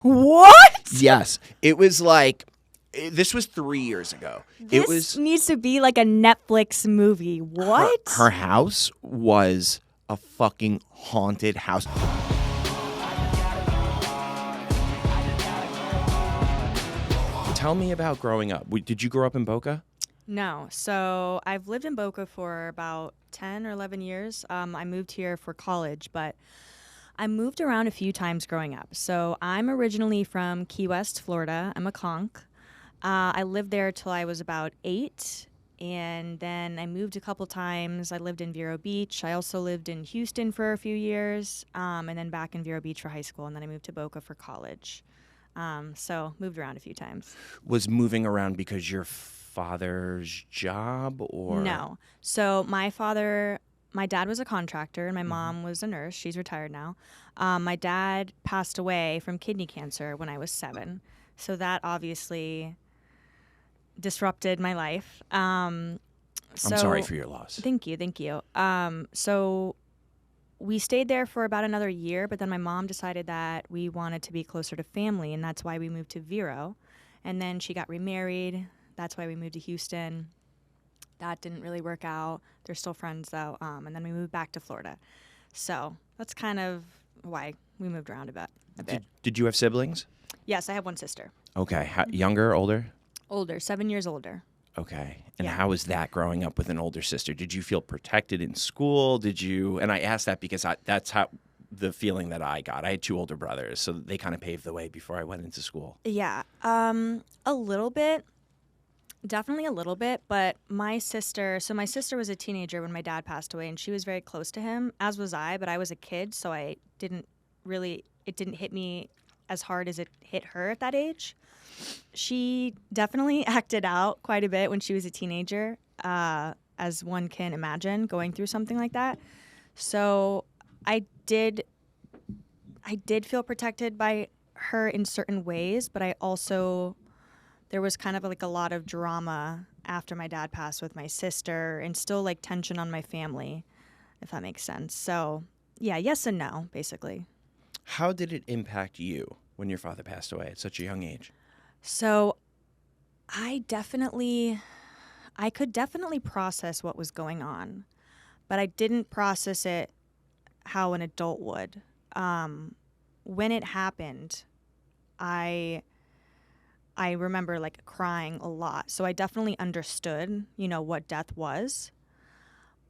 What? Yes. It was like, this was 3 years ago. This needs to be like a Netflix movie. What? Her house was a fucking haunted house. Tell me about growing up. Did you grow up in Boca? No. So I've lived in Boca for about 10 or 11 years. I moved here for college, but I moved around a few times growing up. So I'm originally from Key West, Florida. I'm a conch. I lived there till I was about 8, and then I moved a couple times. I lived in Vero Beach. I also lived in Houston for a few years, and then back in Vero Beach for high school, and then I moved to Boca for college. So moved around a few times. Was moving around because your father's job or? No. So my dad was a contractor and my mom was a nurse. She's retired now. My dad passed away from kidney cancer when I was 7. So that obviously disrupted my life. I'm sorry for your loss. Thank you. So we stayed there for about another year, but then my mom decided that we wanted to be closer to family, and that's why we moved to Vero. And then she got remarried. That's why we moved to Houston. That didn't really work out. They're still friends, though. And then we moved back to Florida. So that's kind of why we moved around a bit. Did you have siblings? Yes, I have one sister. Okay. Younger, older? Older, 7 years older. Okay. And Yeah. how was that growing up with an older sister? Did you feel protected in school? And I asked that because that's how the feeling that I got. I had 2 older brothers, so they kind of paved the way before I went into school. Yeah, a little bit. Definitely a little bit, but my sister was a teenager when my dad passed away, and she was very close to him, as was I, but I was a kid, so it didn't hit me as hard as it hit her at that age. She definitely acted out quite a bit when she was a teenager, as one can imagine going through something like that. So I did feel protected by her in certain ways, but there was kind of like a lot of drama after my dad passed with my sister, and still like tension on my family, if that makes sense. So yeah, yes and no, basically. How did it impact you when your father passed away at such a young age? So I could definitely process what was going on, but I didn't process it how an adult would. When it happened, I remember like crying a lot. So I definitely understood, what death was,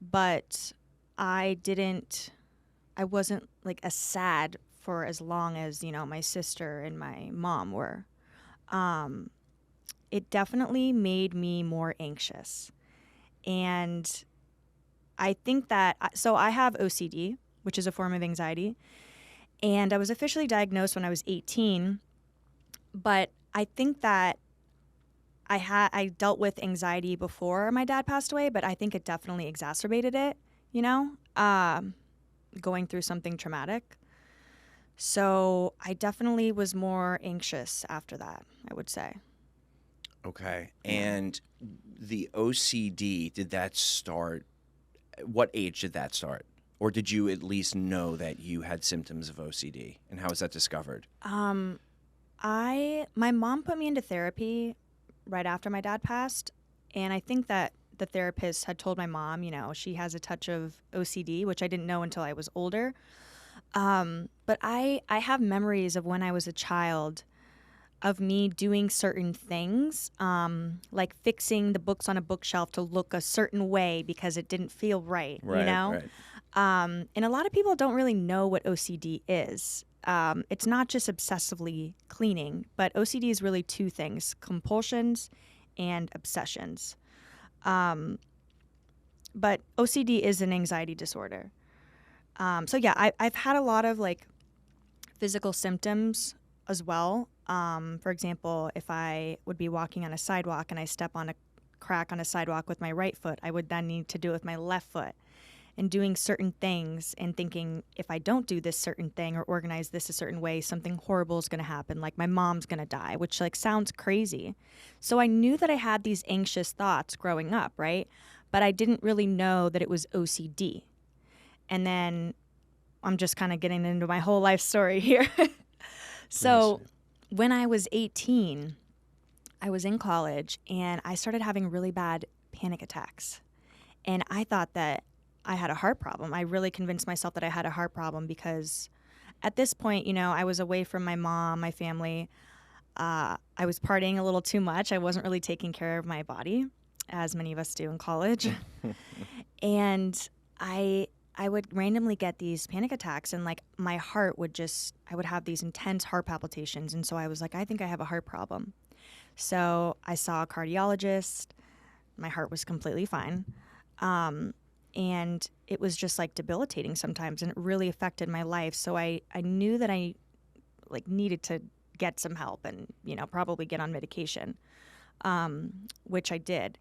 but I wasn't like as sad for as long as, my sister and my mom were. It definitely made me more anxious. And I think that, so I have OCD, which is a form of anxiety, and I was officially diagnosed when I was 18, but I think that I dealt with anxiety before my dad passed away, but I think it definitely exacerbated it, going through something traumatic. So I definitely was more anxious after that, I would say. Okay. And the OCD, did that start, what age did that start? Or did you at least know that you had symptoms of OCD? And how was that discovered? My mom put me into therapy right after my dad passed, and I think that the therapist had told my mom, she has a touch of OCD, which I didn't know until I was older. But I have memories of when I was a child of me doing certain things, like fixing the books on a bookshelf to look a certain way because it didn't feel right, Right. And a lot of people don't really know what OCD is. It's not just obsessively cleaning, but OCD is really 2 things: compulsions and obsessions. But OCD is an anxiety disorder. So yeah, I've had a lot of like physical symptoms as well. For example, if I would be walking on a sidewalk and I step on a crack on a sidewalk with my right foot, I would then need to do it with my left foot. And doing certain things and thinking, if I don't do this certain thing or organize this a certain way, something horrible is going to happen, like my mom's going to die, which like sounds crazy. So I knew that I had these anxious thoughts growing up, right? But I didn't really know that it was OCD. And then I'm just kind of getting into my whole life story here. So when I was 18, I was in college and I started having really bad panic attacks. And I thought that I had a heart problem. I really convinced myself that I had a heart problem because at this point, I was away from my mom, my family. I was partying a little too much. I wasn't really taking care of my body, as many of us do in college. And I would randomly get these panic attacks, and like my heart I would have these intense heart palpitations. And so I was like, I think I have a heart problem. So I saw a cardiologist. My heart was completely fine. And it was just like debilitating sometimes, and it really affected my life. So I knew that I like needed to get some help and, probably get on medication, which I did.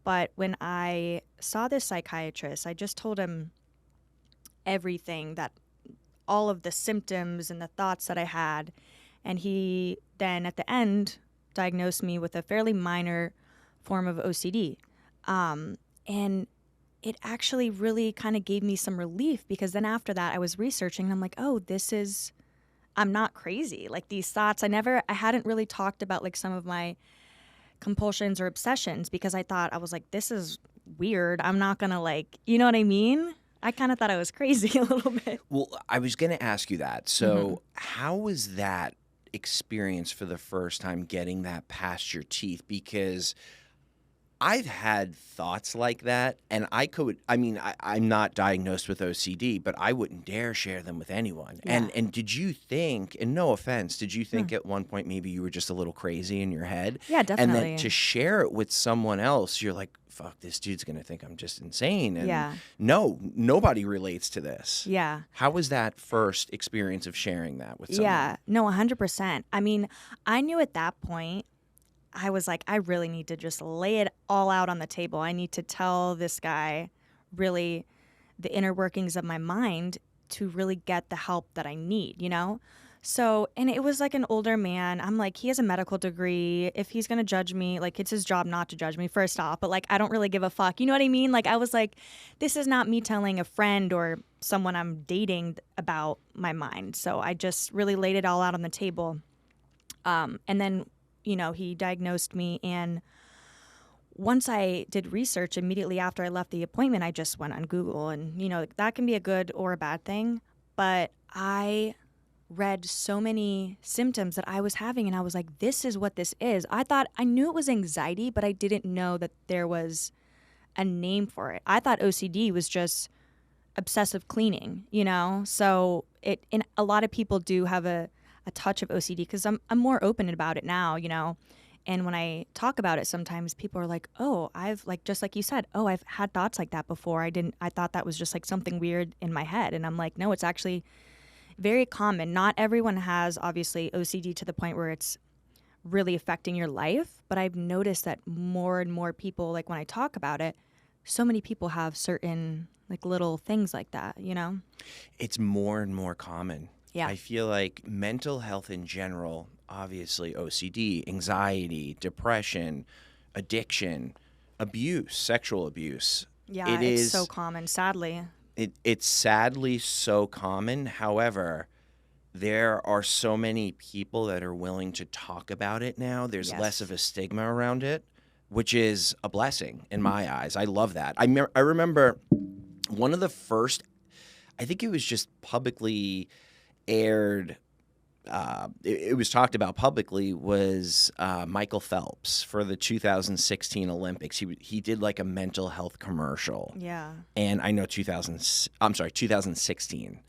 But when I saw this psychiatrist, I just told him everything, that all of the symptoms and the thoughts that I had. And he then at the end diagnosed me with a fairly minor form of OCD. And it actually really kind of gave me some relief, because then after that I was researching and I'm like, oh, I'm not crazy. Like these thoughts, I hadn't really talked about like some of my compulsions or obsessions, because I was like, this is weird. I'm not going to like, you know what I mean? I kind of thought I was crazy a little bit. Well, I was going to ask you that. So how was that experience for the first time, getting that past your teeth? Because I've had thoughts like that, and I'm not diagnosed with OCD, but I wouldn't dare share them with anyone. Yeah. And did you think, and no offense, did you think at one point maybe you were just a little crazy in your head? Yeah, And definitely. then to share it with someone else, you're like, fuck, this dude's going to think I'm just insane. And Yeah. no, nobody relates to this. Yeah. How was that first experience of sharing that with someone? Yeah. No, 100%. I mean, I knew at that point, I was like, I really need to just lay it all out on the table. I need to tell this guy really the inner workings of my mind to really get the help that I need, So, and it was like an older man. I'm like, he has a medical degree. If he's going to judge me, like it's his job not to judge me, first off, but like, I don't really give a fuck. You know what I mean? Like, I was like, this is not me telling a friend or someone I'm dating about my mind. So I just really laid it all out on the table. And then he diagnosed me, and once I did research immediately after I left the appointment, I just went on Google, and, that can be a good or a bad thing, but I read so many symptoms that I was having, and I was like, this is what this is. I knew it was anxiety, but I didn't know that there was a name for it. I thought OCD was just obsessive cleaning, So and a lot of people do have a touch of OCD, because I'm more open about it now, And when I talk about it, sometimes people are like, oh, I've like, just like you said, oh, I've had thoughts like that before. I thought that was just like something weird in my head. And I'm like, no, it's actually very common. Not everyone has obviously OCD to the point where it's really affecting your life. But I've noticed that more and more people, like when I talk about it, so many people have certain like little things like that, It's more and more common. Yeah. I feel like mental health in general, obviously OCD, anxiety, depression, addiction, abuse, sexual abuse. Yeah, it's so common, sadly. It's sadly so common. However, there are so many people that are willing to talk about it now. There's less of a stigma around it, which is a blessing in my eyes. I love that. I remember one of the first, I think it was just publicly aired, it was talked about publicly, was Michael Phelps for the 2016 Olympics. He did like a mental health commercial. Yeah. And I know 2016.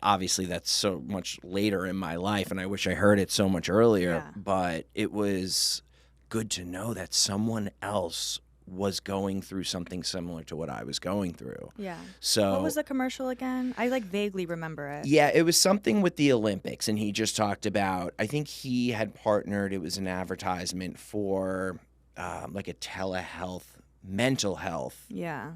Obviously, that's so much later in my life, and I wish I heard it so much earlier. Yeah. But it was good to know that someone else was going through something similar to what I was going through. Yeah. So what was the commercial again? I like vaguely remember it. Yeah, it was something with the Olympics, and he just talked about, I think he had partnered, it was an advertisement for like a telehealth, mental health Yeah.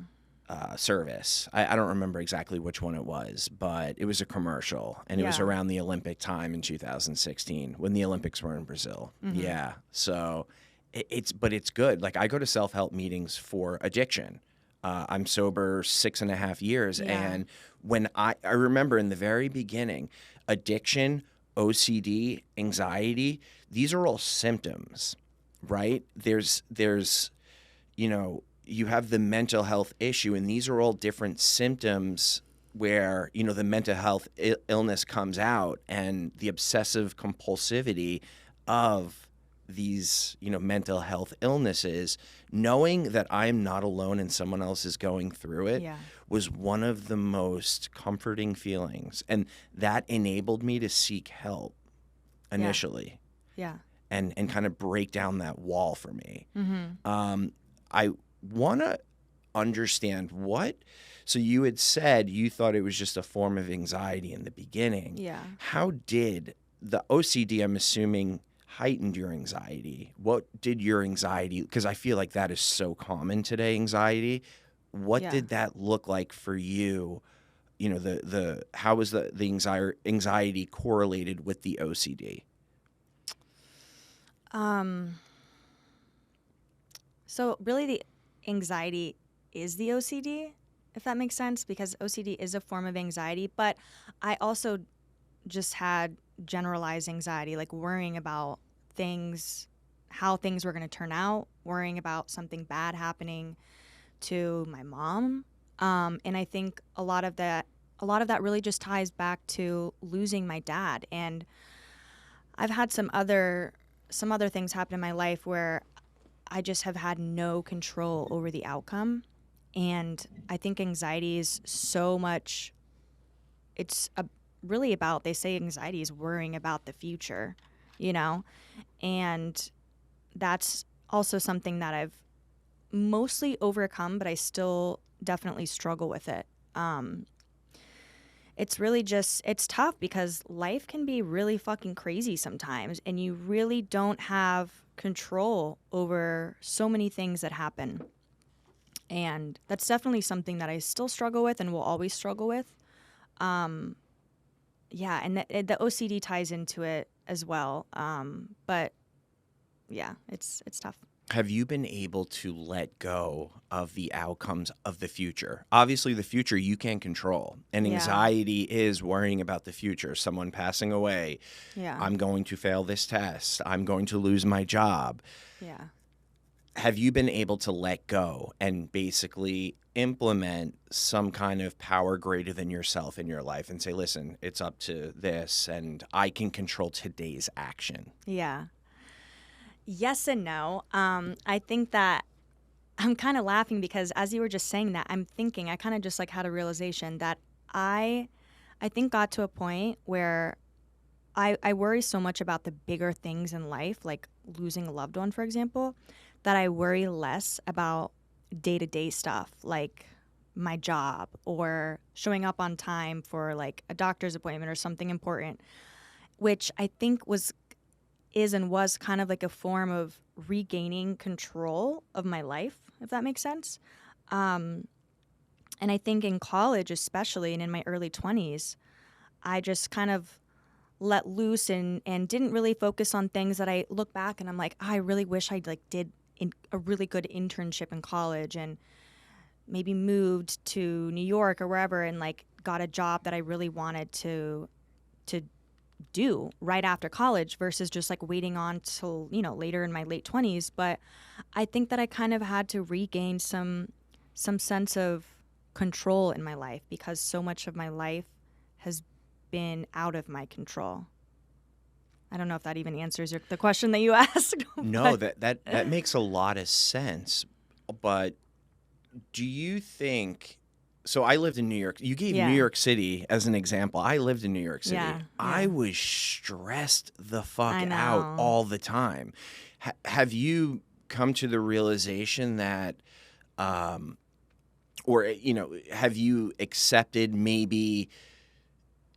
service. I don't remember exactly which one it was, but it was a commercial, and it was Yeah. around the Olympic time in 2016 when the Olympics were in Brazil. Mm-hmm. Yeah, so it's good. Like I go to self-help meetings for addiction. I'm sober 6.5 years, Yeah. and when I remember in the very beginning, addiction, OCD, anxiety, these are all symptoms, right? There's, you have the mental health issue, and these are all different symptoms where, the mental health illness comes out, and the obsessive compulsivity of these, mental health illnesses, knowing that I'm not alone and someone else is going through it Yeah. was one of the most comforting feelings. And that enabled me to seek help initially Yeah. and kind of break down that wall for me. Mm-hmm. I want to understand so you had said you thought it was just a form of anxiety in the beginning. Yeah. How did the OCD, I'm assuming, heightened your anxiety? What did your anxiety, because I feel like that is so common today, anxiety. What Yeah. did that look like for you? How was the anxiety correlated with the OCD? So really the anxiety is the OCD, if that makes sense, because OCD is a form of anxiety, but I also just had generalized anxiety, like worrying about things, how things were going to turn out, worrying about something bad happening to my mom. And I think a lot of that really just ties back to losing my dad. And I've had some other things happen in my life where I just have had no control over the outcome. And I think anxiety is so much, really about, they say anxiety is worrying about the future, and that's also something that I've mostly overcome, but I still definitely struggle with it. It's tough because life can be really fucking crazy sometimes, and you really don't have control over so many things that happen. And that's definitely something that I still struggle with and will always struggle with. Yeah, and the OCD ties into it as well. But yeah, it's tough. Have you been able to let go of the outcomes of the future? Obviously, the future you can't control. And Yeah. anxiety is worrying about the future. Someone passing away. Yeah. I'm going to fail this test. I'm going to lose my job. Yeah. Have you been able to let go and basically implement some kind of power greater than yourself in your life and say, listen, it's up to this and I can control today's action? Yeah. Yes and no. I think that I'm kind of laughing because as you were just saying that, I'm thinking, I kind of just like had a realization that I think got to a point where I worry so much about the bigger things in life, like losing a loved one, for example, that I worry less about day-to-day stuff like my job or showing up on time for like a doctor's appointment or something important, which I think was kind of like a form of regaining control of my life, if that makes sense. And I think in college especially and in my early 20s, I just kind of let loose and didn't really focus on things that I look back and I'm like, I really wish I like did a really good internship in college and maybe moved to New York or wherever and like got a job that I really wanted to do right after college versus just like waiting on till, later in my late 20s. But I think that I kind of had to regain some sense of control in my life because so much of my life has been out of my control. I don't know if that even answers the question that you asked. No, that makes a lot of sense. But do you think... So I lived in New York. You gave New York City as an example. I lived in New York City. Yeah. I was stressed the fuck I know. out all the time. Have you come to the realization that, have you accepted maybe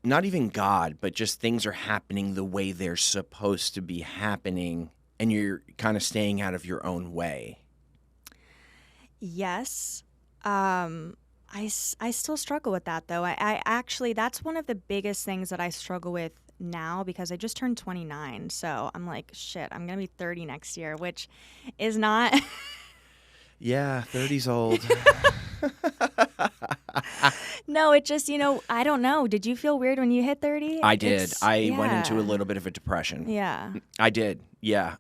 not even God, but just things are happening the way they're supposed to be happening and you're kind of staying out of your own way? Yes. I still struggle with that, though. I actually, that's one of the biggest things that I struggle with now because I just turned 29. So I'm like, shit, I'm going to be 30 next year, which is not. Yeah, 30's old. No, it just, I don't know. Did you feel weird when you hit 30? I did. I went into a Yeah. little bit of a depression. Yeah. I did. Yeah.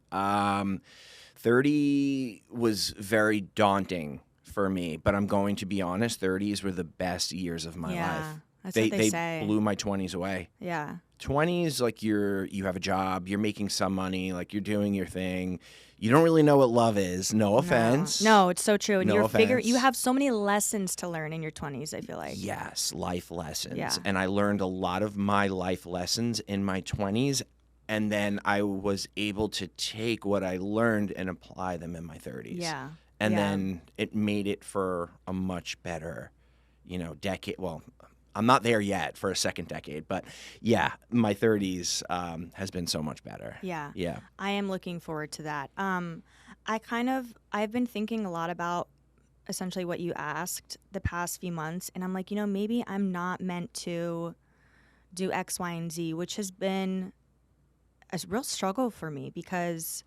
30 was very daunting for me, but I'm going to be honest, 30s were the best years of my Yeah. life. That's They what they say. blew my 20s away. Yeah. 20s, like you have a job, you're making some money, like you're doing your thing. You don't really know what love is. No offense. No, it's so true. And No you offense. have so many lessons to learn in your 20s, I feel like. Yes, life lessons. Yeah. And I learned a lot of my life lessons in my 20s. And then I was able to take what I learned and apply them in my 30s. Yeah. And Yeah. then it made it for a much better, decade. Well, I'm not there yet for a second decade, but yeah, my 30s has been so much better. Yeah. Yeah. I am looking forward to that. I've been thinking a lot about essentially what you asked the past few months. And I'm like, maybe I'm not meant to do X, Y, and Z, which has been a real struggle for me because,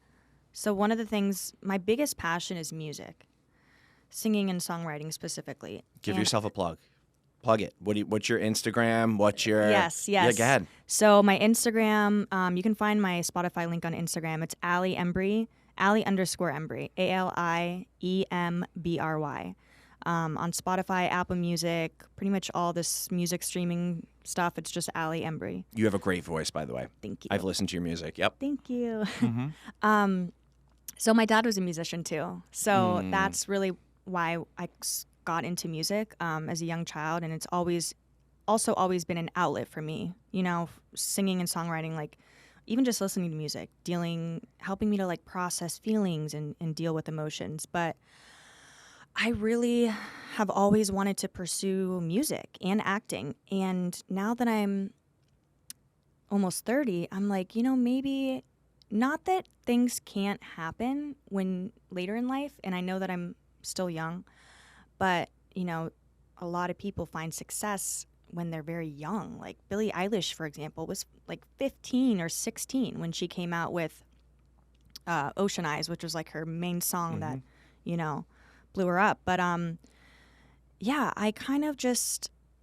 so one of the things, my biggest passion is music, singing and songwriting specifically. Give And yourself a plug. Plug it. What's your Instagram? What's your... Yes. Yeah, go ahead. So my Instagram, you can find my Spotify link on Instagram. It's Ali Embry, Ali_Embry, ALIEMBRY. On Spotify, Apple Music, pretty much all this music streaming stuff. It's just Ali Embry. You have a great voice, by the way. Thank you. I've listened to your music. Yep. Thank you. Mm-hmm. So my dad was a musician too. So that's really why I got into music as a young child, and it's always been an outlet for me. Singing and songwriting, like even just listening to music, helping me to like process feelings and deal with emotions. But I really have always wanted to pursue music and acting, and now that I'm almost 30, I'm like, maybe. Not that things can't happen when later in life, and I know that I'm still young, but, a lot of people find success when they're very young. Like Billie Eilish, for example, was like 15 or 16 when she came out with Ocean Eyes, which was like her main song that, blew her up. But yeah,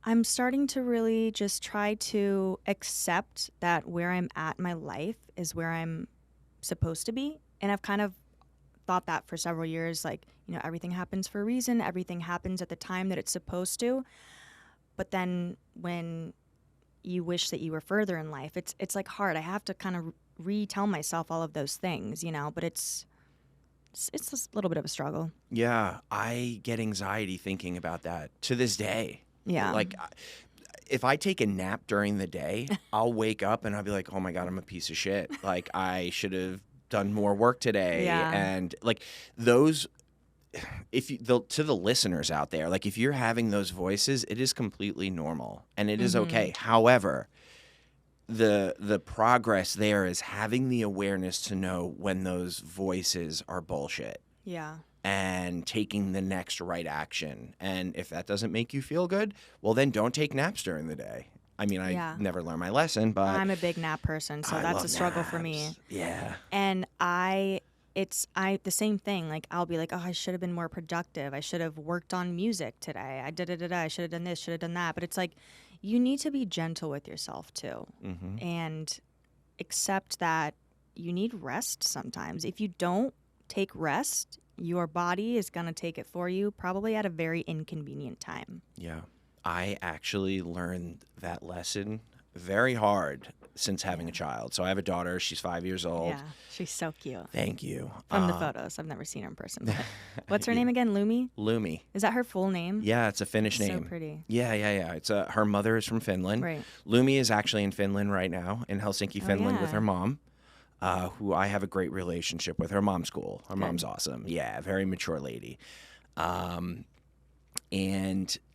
I'm starting to really just try to accept that where I'm at in my life is where I'm supposed to be. And I've kind of thought that for several years, like, everything happens for a reason. Everything happens at the time that it's supposed to. But then when you wish that you were further in life, it's like hard. I have to kind of retell myself all of those things, but it's a little bit of a struggle. Yeah, I get anxiety thinking about that to this day. Yeah. Like, if I take a nap during the day, I'll wake up and I'll be like, oh my God, I'm a piece of shit. Like, I should have done more work today. Yeah. And like those, to the listeners out there, like if you're having those voices, it is completely normal and it is okay. However, the progress there is having the awareness to know when those voices are bullshit. Yeah. And taking the next right action. And if that doesn't make you feel good, well, then don't take naps during the day. I mean, I never learned my lesson, but I'm a big nap person, so that's a struggle for me. Yeah. And the same thing. Like, I'll be like, oh, I should have been more productive. I should have worked on music today. I should have done this, should have done that. But it's like, you need to be gentle with yourself too, and accept that you need rest sometimes. If you don't take rest, your body is going to take it for you, probably at a very inconvenient time. Yeah. I actually learned that lesson very hard since having a child. So I have a daughter. She's 5 years old. Yeah, she's so cute. Thank you. From the photos. I've never seen her in person. But what's her name again? Lumi? Lumi. Is that her full name? Yeah, it's a Finnish name. So pretty. Yeah. It's her mother is from Finland. Right. Lumi is actually in Finland right now, in Helsinki, Finland, with yeah. her mom. Who I have a great relationship with. Her mom's cool. Her mom's awesome. Yeah, very mature lady. And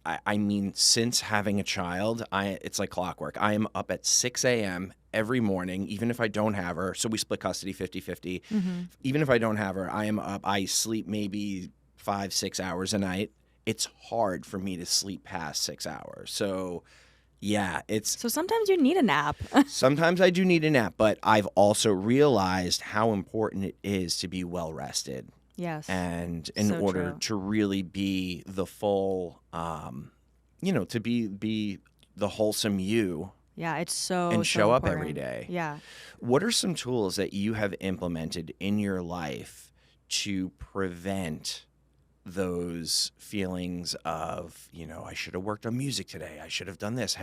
I mean, since having a child, it's like clockwork. I am up at 6 a.m. every morning, even if I don't have her. So we split custody 50-50. Even if I don't have her, I am up. I sleep maybe 5-6 hours a night. It's hard for me to sleep past 6 hours. So... yeah, So sometimes you need a nap. Sometimes I do need a nap, but I've also realized how important it is to be well rested. Yes. And in order to really be the full to be the wholesome you Yeah, it's so and so show up every important. day. Yeah. What are some tools that you have implemented in your life to prevent those feelings of, I should have worked on music today. I should have done this.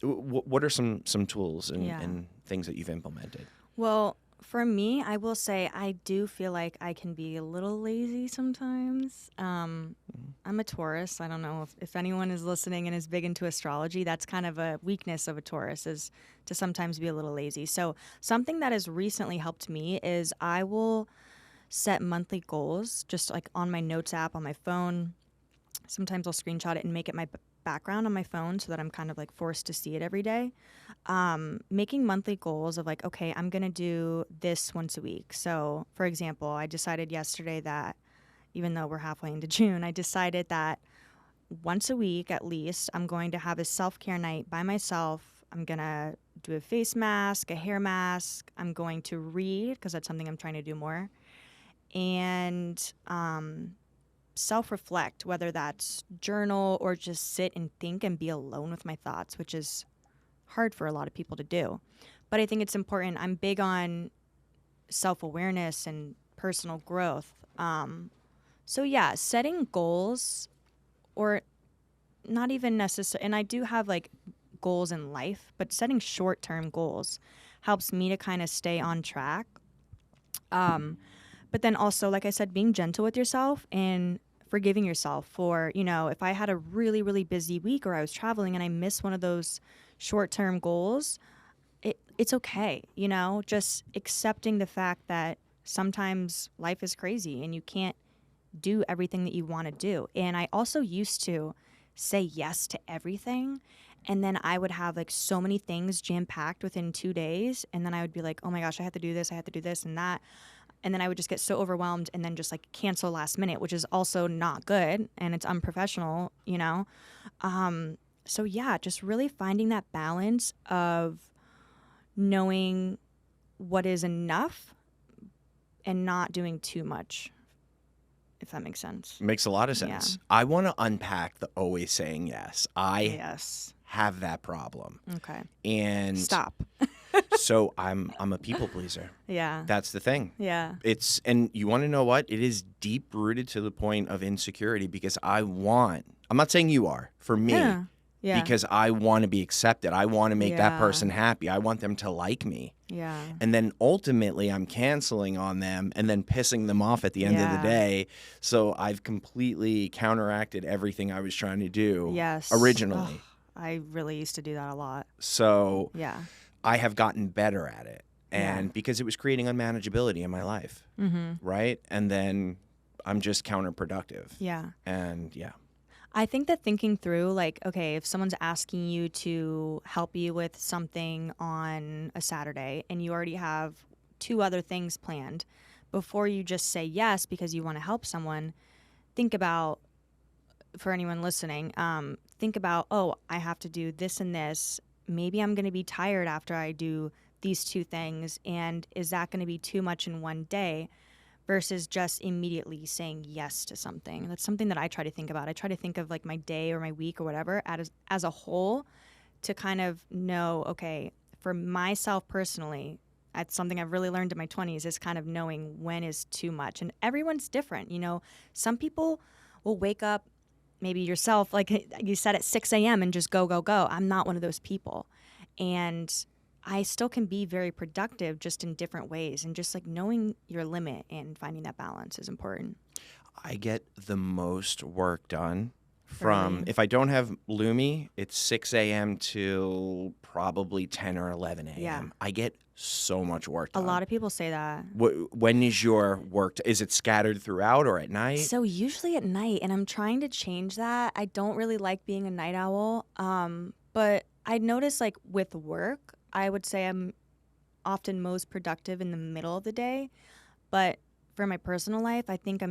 What are some tools Yeah. and things that you've implemented? Well, for me, I will say I do feel like I can be a little lazy sometimes. I'm a Taurus. I don't know if anyone is listening and is big into astrology. That's kind of a weakness of a Taurus, is to sometimes be a little lazy. So something that has recently helped me is I will set monthly goals just like on my notes app on my phone. Sometimes I'll screenshot it and make it my background on my phone so that I'm kind of like forced to see it every day. Making monthly goals of like, okay, I'm going to do this once a week. So, for example, I decided yesterday that even though we're halfway into June, I decided that once a week at least, I'm going to have a self care night by myself. I'm going to do a face mask, a hair mask. I'm going to read because that's something I'm trying to do more. And self reflect, whether that's journal or just sit and think and be alone with my thoughts, which is hard for a lot of people to do. But I think it's important. I'm big on self awareness and personal growth. So, yeah, setting goals, or not even necessarily, and I do have like goals in life, but setting short term goals helps me to kind of stay on track. But then also, like I said, being gentle with yourself and forgiving yourself for, if I had a really, really busy week or I was traveling and I missed one of those short term goals, it's okay, just accepting the fact that sometimes life is crazy and you can't do everything that you want to do. And I also used to say yes to everything. And then I would have like so many things jam packed within 2 days. And then I would be like, oh my gosh, I have to do this, I have to do this and that. And then I would just get so overwhelmed and then just like cancel last minute, which is also not good and it's unprofessional, So yeah, just really finding that balance of knowing what is enough and not doing too much, if that makes sense. Makes a lot of Yeah. sense. I want to unpack the always saying yes. I Yes. have that problem. Okay. And Stop. so I'm a people pleaser. Yeah. That's the thing. Yeah. And you want to know what? It is deep rooted to the point of insecurity because I'm not saying you are, for me. Yeah. Yeah. Because I want to be accepted. I want to make that Yeah. person happy. I want them to like me. Yeah. And then ultimately I'm canceling on them and then pissing them off at the end of the Yeah. day. So I've completely counteracted everything I was trying to do Yes. originally. Ugh, I really used to do that a lot. So Yeah. I have gotten better at it. And Yeah. because it was creating unmanageability in my life. Mm-hmm. Right? And then I'm just counterproductive. Yeah. And yeah. I think that thinking through, like, okay, if someone's asking you to help you with something on a Saturday and you already have 2 other things planned, before you just say yes because you want to help someone, think about, for anyone listening, think about, oh, I have to do this and this. Maybe I'm going to be tired after I do these 2 things. And is that going to be too much in one day? Versus just immediately saying yes to something. That's something that I try to think about. I try to think of like my day or my week or whatever as a whole to kind of know, okay, for myself personally, that's something I've really learned in my 20s is kind of knowing when is too much. And everyone's different. Some people will wake up, maybe yourself, like you said, at 6 a.m. and just go, go, go. I'm not one of those people. And I still can be very productive just in different ways, and just like knowing your limit and finding that balance is important. I get the most work done from, Really? if I don't have Lumi, it's 6 a.m. till probably 10 or 11 a.m. Yeah. I get so much work A done. lot of people say that. When is your work? Is it scattered throughout or at night? So usually at night, and I'm trying to change that. I don't really like being a night owl, but I notice like with work, I would say I'm often most productive in the middle of the day. But for my personal life, I think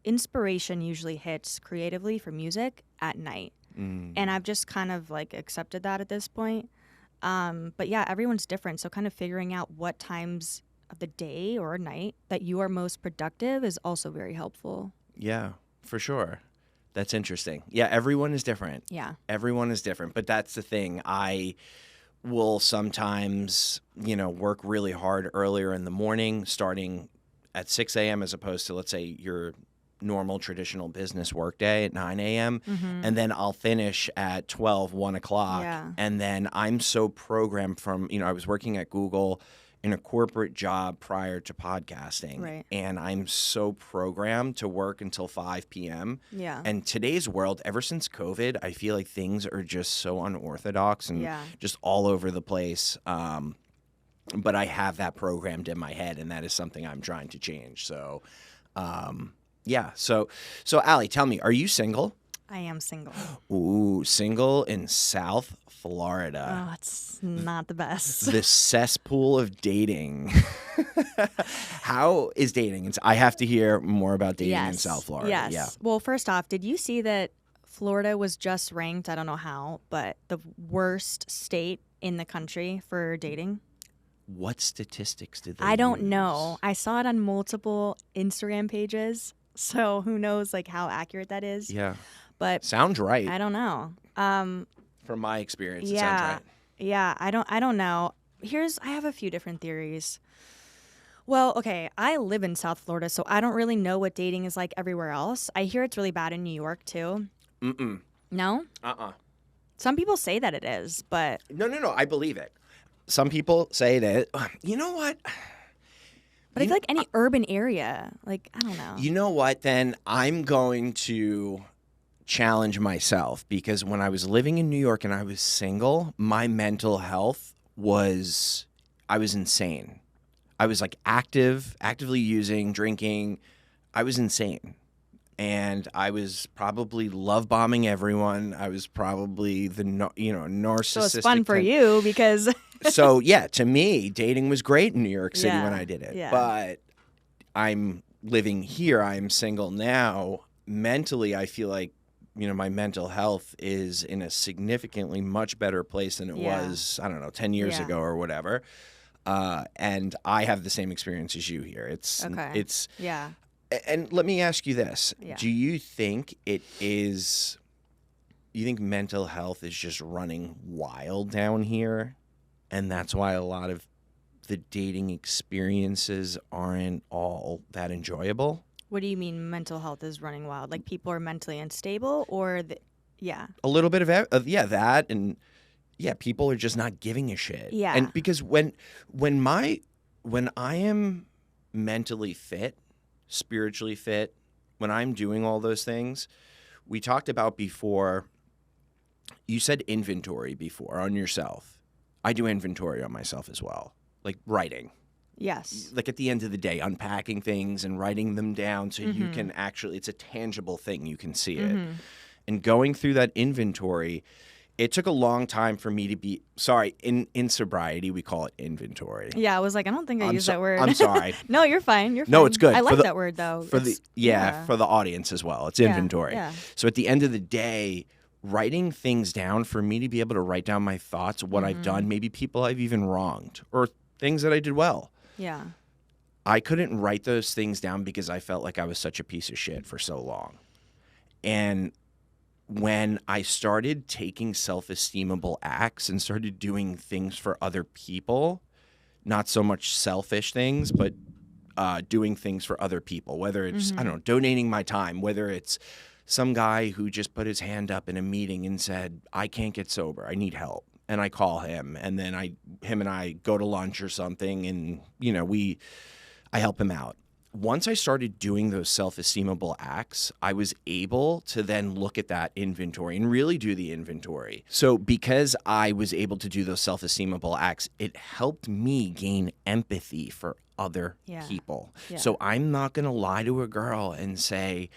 inspiration usually hits creatively for music at night. Mm. And I've just kind of like accepted that at this point. But yeah, everyone's different. So kind of figuring out what times of the day or night that you are most productive is also very helpful. Yeah, for sure. That's interesting. Yeah, everyone is different. Yeah. Everyone is different. But that's the thing. I will sometimes, work really hard earlier in the morning, starting at 6 a.m. as opposed to, let's say, your normal traditional business workday at 9 a.m. And then I'll finish at 12, 1 o'clock. Yeah. And then I'm so programmed from, I was working at Google in a corporate job prior to podcasting. Right. And I'm so programmed to work until 5 p.m. Yeah. And today's world, ever since COVID, I feel like things are just so unorthodox and just all over the place. But I have that programmed in my head, and that is something I'm trying to change. So, yeah. So Allie, tell me, are you single? I am single. Ooh, single in South Florida. Oh, it's not the best. The cesspool of dating. How is dating? I have to hear more about dating in South Florida. Yes. Yeah. Well, first off, did you see that Florida was just ranked, I don't know how, but the worst state in the country for dating? What statistics did they I don't use? know. I saw it on multiple Instagram pages, so who knows how accurate that is. Yeah. But sounds right. I don't know. From my experience, it sounds right. Yeah, I don't know. I have a few different theories. Well, okay, I live in South Florida, so I don't really know what dating is like everywhere else. I hear it's really bad in New York too. Mm-mm. No? Some people say that it is, but No. I believe it. Some people say that. You know what? But I feel like any urban area, I don't know. You know what? Then I'm going to challenge myself, because when I was living in New York and I was single, my mental health I was insane. I was actively using, drinking. I was insane. And I was probably love bombing everyone. I was probably the narcissistic. So it's fun for you because So yeah, to me, dating was great in New York City when I did it. Yeah. But I'm living here. I'm single now. Mentally, I feel like my mental health is in a significantly much better place than it was, I don't know, 10 years ago or whatever. And I have the same experience as you here. It's yeah. And let me ask you this. Yeah. Do you think you think mental health is just running wild down here? And that's why a lot of the dating experiences aren't all that enjoyable? What do you mean mental health is running wild? Like people are mentally unstable or yeah. A little bit of that, and people are just not giving a shit. Yeah. And because when I am mentally fit, spiritually fit, when I'm doing all those things, we talked about before, you said inventory before on yourself. I do inventory on myself as well, like writing. Yes. Like at the end of the day, unpacking things and writing them down so you can actually, it's a tangible thing, you can see it. And going through that inventory, it took a long time for me to be, in sobriety, we call it inventory. Yeah, I was like, I don't think I use that word. I'm sorry. No, you're fine. You're fine. No, it's good. I like that word though. For the audience as well. It's inventory. Yeah. So at the end of the day, writing things down, for me to be able to write down my thoughts, what I've done, maybe people I've even wronged, or things that I did well. Yeah. I couldn't write those things down because I felt like I was such a piece of shit for so long. And when I started taking self-esteemable acts and started doing things for other people, not so much selfish things, but doing things for other people, whether it's, I don't know, donating my time, whether it's some guy who just put his hand up in a meeting and said, I can't get sober, I need help. And I call him, and then him and I go to lunch or something, and I help him out. Once I started doing those self-esteemable acts, I was able to then look at that inventory and really do the inventory. So because I was able to do those self-esteemable acts, it helped me gain empathy for other people. Yeah. So I'm not going to lie to a girl and say,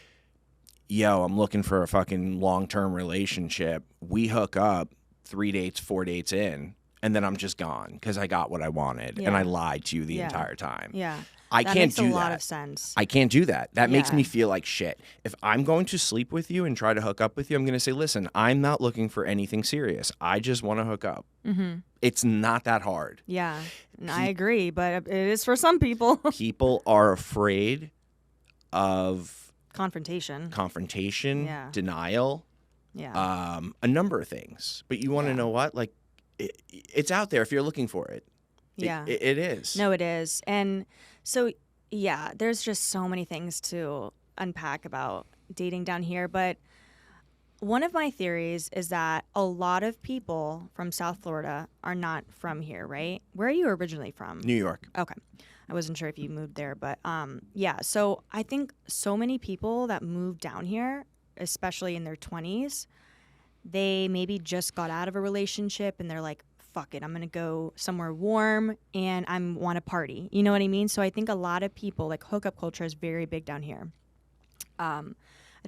yo, I'm looking for a fucking long-term relationship. We hook up 3 dates, 4 dates in, and then I'm just gone because I got what I wanted and I lied to you the entire time. Yeah. I can't do that. That makes a lot of sense. I can't do that. That makes me feel like shit. If I'm going to sleep with you and try to hook up with you, I'm going to say, listen, I'm not looking for anything serious. I just want to hook up. It's not that hard. Yeah, I agree, but it is for some people. People are afraid of Confrontation. Yeah. Denial, Yeah. a number of things. But you want to know what? Like, it's out there if you're looking for it. Yeah. It is. No, it is. And so, yeah, there's just so many things to unpack about dating down here. But one of my theories is that a lot of people from South Florida are not from here, right? Where are you originally from? New York. Okay. I wasn't sure if you moved there, but yeah. So I think so many people that move down here, especially in their 20s, they maybe just got out of a relationship and they're like, fuck it, I'm going to go somewhere warm and I want to party. You know what I mean? So I think a lot of people, like hookup culture is very big down here. I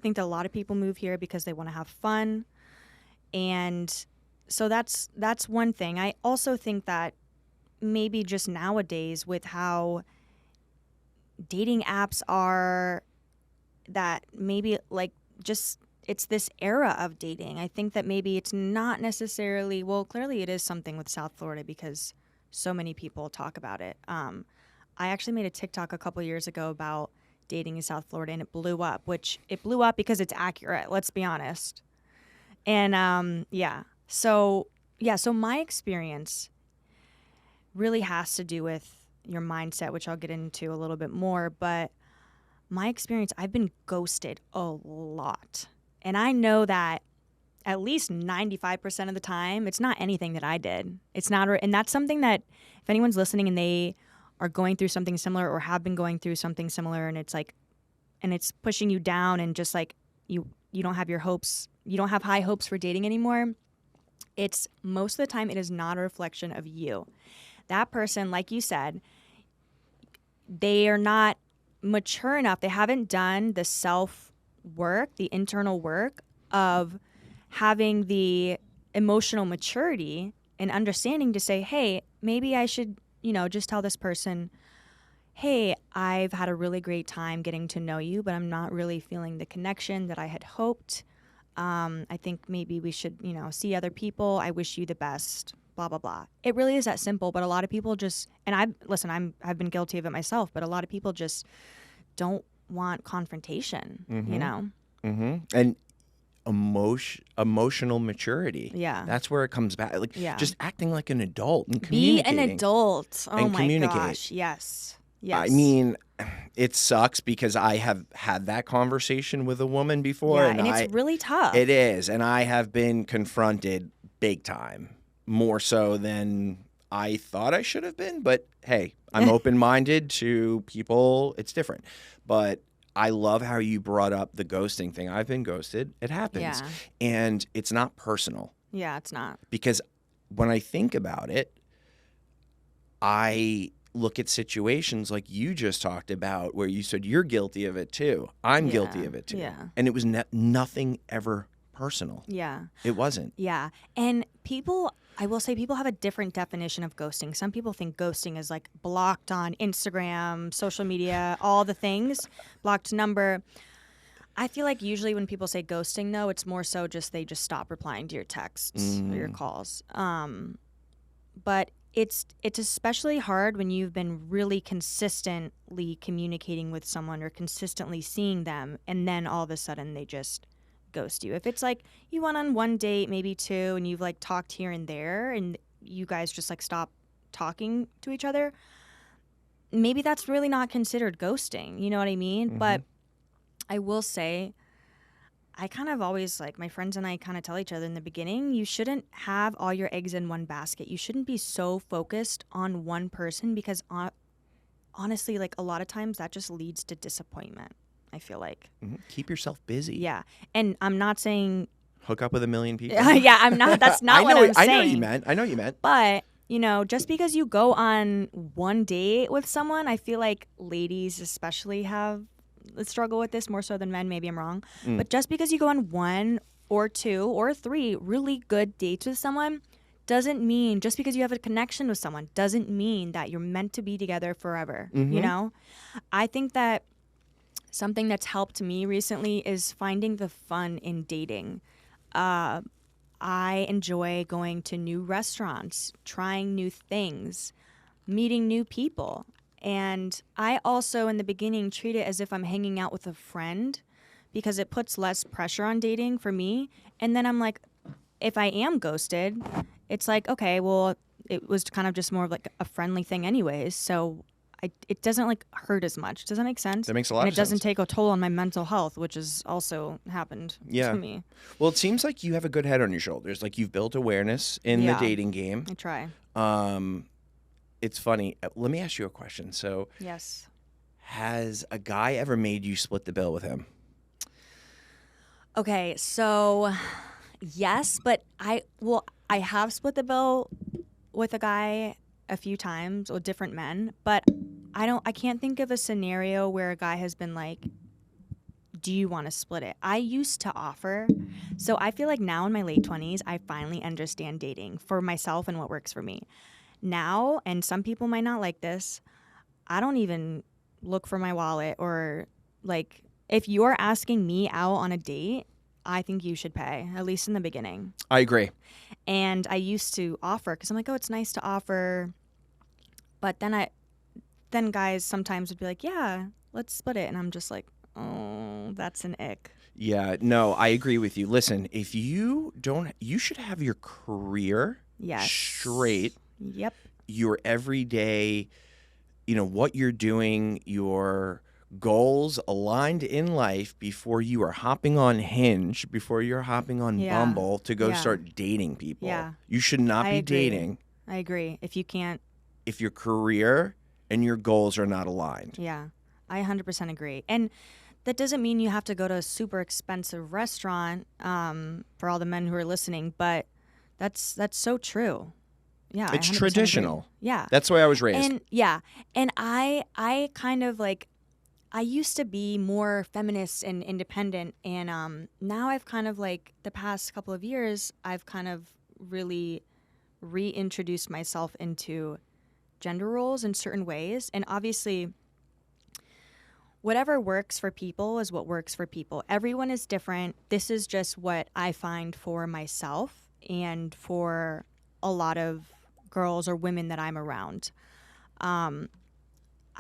think that a lot of people move here because they want to have fun. And so that's one thing. I also think that maybe just nowadays with how dating apps are, that maybe like just it's this era of dating. I think that maybe it's not necessarily, well, clearly it is something with South Florida because so many people talk about it. I actually made a TikTok a couple years ago about dating in South Florida and it blew up, which it blew up because it's accurate, let's be honest. And so my experience really has to do with your mindset, which I'll get into a little bit more, but my experience, I've been ghosted a lot. And I know that at least 95% of the time, it's not anything that I did. It's not, and that's something that if anyone's listening and they are going through something similar or have been going through something similar and it's like, and it's pushing you down and just like you don't have your hopes, you don't have high hopes for dating anymore. It's most of the time, it is not a reflection of you. That person, like you said, they are not mature enough. They haven't done the self work, the internal work of having the emotional maturity and understanding to say, hey, maybe I should, just tell this person, hey, I've had a really great time getting to know you, but I'm not really feeling the connection that I had hoped. I think maybe we should, see other people. I wish you the best, blah, blah, blah. It really is that simple, but a lot of people just, and I've been guilty of it myself, but a lot of people just don't want confrontation, And emotional maturity. Yeah. That's where it comes back. Like just acting like an adult and Be communicating. an adult. Oh and my communicate. gosh. Yes. Yes. I mean, it sucks because I have had that conversation with a woman before. Yeah, and it's really tough. It is. And I have been confronted big time, more so than I thought I should have been. But hey, I'm open-minded to people. It's different. But I love how you brought up the ghosting thing. I've been ghosted. It happens. Yeah. And it's not personal. Yeah, it's not. Because when I think about it, I look at situations like you just talked about where you said you're guilty of it too. I'm guilty of it too. Yeah. And it was nothing ever personal. Yeah. It wasn't. Yeah. And I will say people have a different definition of ghosting. Some people think ghosting is like blocked on Instagram, social media, all the things, blocked number. I feel like usually when people say ghosting though, it's more so just they just stop replying to your texts or your calls. But it's especially hard when you've been really consistently communicating with someone or consistently seeing them and then all of a sudden they just ghost you. If it's like you went on one date, maybe two, and you've like talked here and there and you guys just like stop talking to each other, maybe that's really not considered ghosting. You know what I mean? But I will say, I kind of always, like, my friends and I kind of tell each other in the beginning, you shouldn't have all your eggs in one basket. You shouldn't be so focused on one person because honestly, like, a lot of times that just leads to disappointment, I feel like. Keep yourself busy. Yeah. And I'm not saying... Hook up with a million people. Yeah, I'm not. That's not what I'm saying. I know you meant. But, just because you go on one date with someone, I feel like ladies especially have... struggle with this more so than men. Maybe I'm wrong. But just because you go on one or two or three really good dates with someone doesn't mean, just because you have a connection with someone doesn't mean that you're meant to be together forever. I think that something that's helped me recently is finding the fun in dating. I enjoy going to new restaurants, trying new things, meeting new people. And I also, in the beginning, treat it as if I'm hanging out with a friend. because it puts less pressure on dating for me. And then I'm like, if I am ghosted, it's like, okay, well, it was kind of just more of like a friendly thing anyways. So it doesn't like hurt as much. Does that make sense? That makes a lot and of it doesn't sense. take a toll on my mental health, which has also happened Yeah. to me. Well, it seems like you have a good head on your shoulders. Like you've built awareness in the Yeah. dating game. I try. It's funny. Let me ask you a question. So, Yes. has a guy ever made you split the bill with him? Okay, so yes, but I have split the bill with a guy a few times with different men, but I can't think of a scenario where a guy has been like, do you want to split it? I used to offer. So I feel like now in my late 20s, I finally understand dating for myself and what works for me. Now, and some people might not like this, I don't even look for my wallet or like if you're asking me out on a date, I think you should pay, at least in the beginning. I agree. And I used to offer because I'm like, oh, it's nice to offer. But then guys sometimes would be like, yeah, let's split it. And I'm just like, oh, that's an ick. Yeah, no, I agree with you. Listen, if you don't, you should have your career Yes. straight, Yep. your everyday, what you're doing, your goals aligned in life before you are hopping on Hinge, before you're hopping on Yeah. Bumble to go Yeah. start dating people. Yeah. You should not I be agree. dating I agree. If you can't, if your career and your goals are not aligned. yeah, I 100% agree. And that doesn't mean you have to go to a super expensive restaurant for all the men who are listening, but that's so true. Yeah, It's 100% agree. traditional. Yeah. That's the way I was raised. And yeah, and I kind of like I used to be more feminist and independent, and now I've kind of like the past couple of years I've kind of really reintroduced myself into gender roles in certain ways, and obviously whatever works for people is what works for people. Everyone is different. This is just what I find for myself and for a lot of girls or women that I'm around.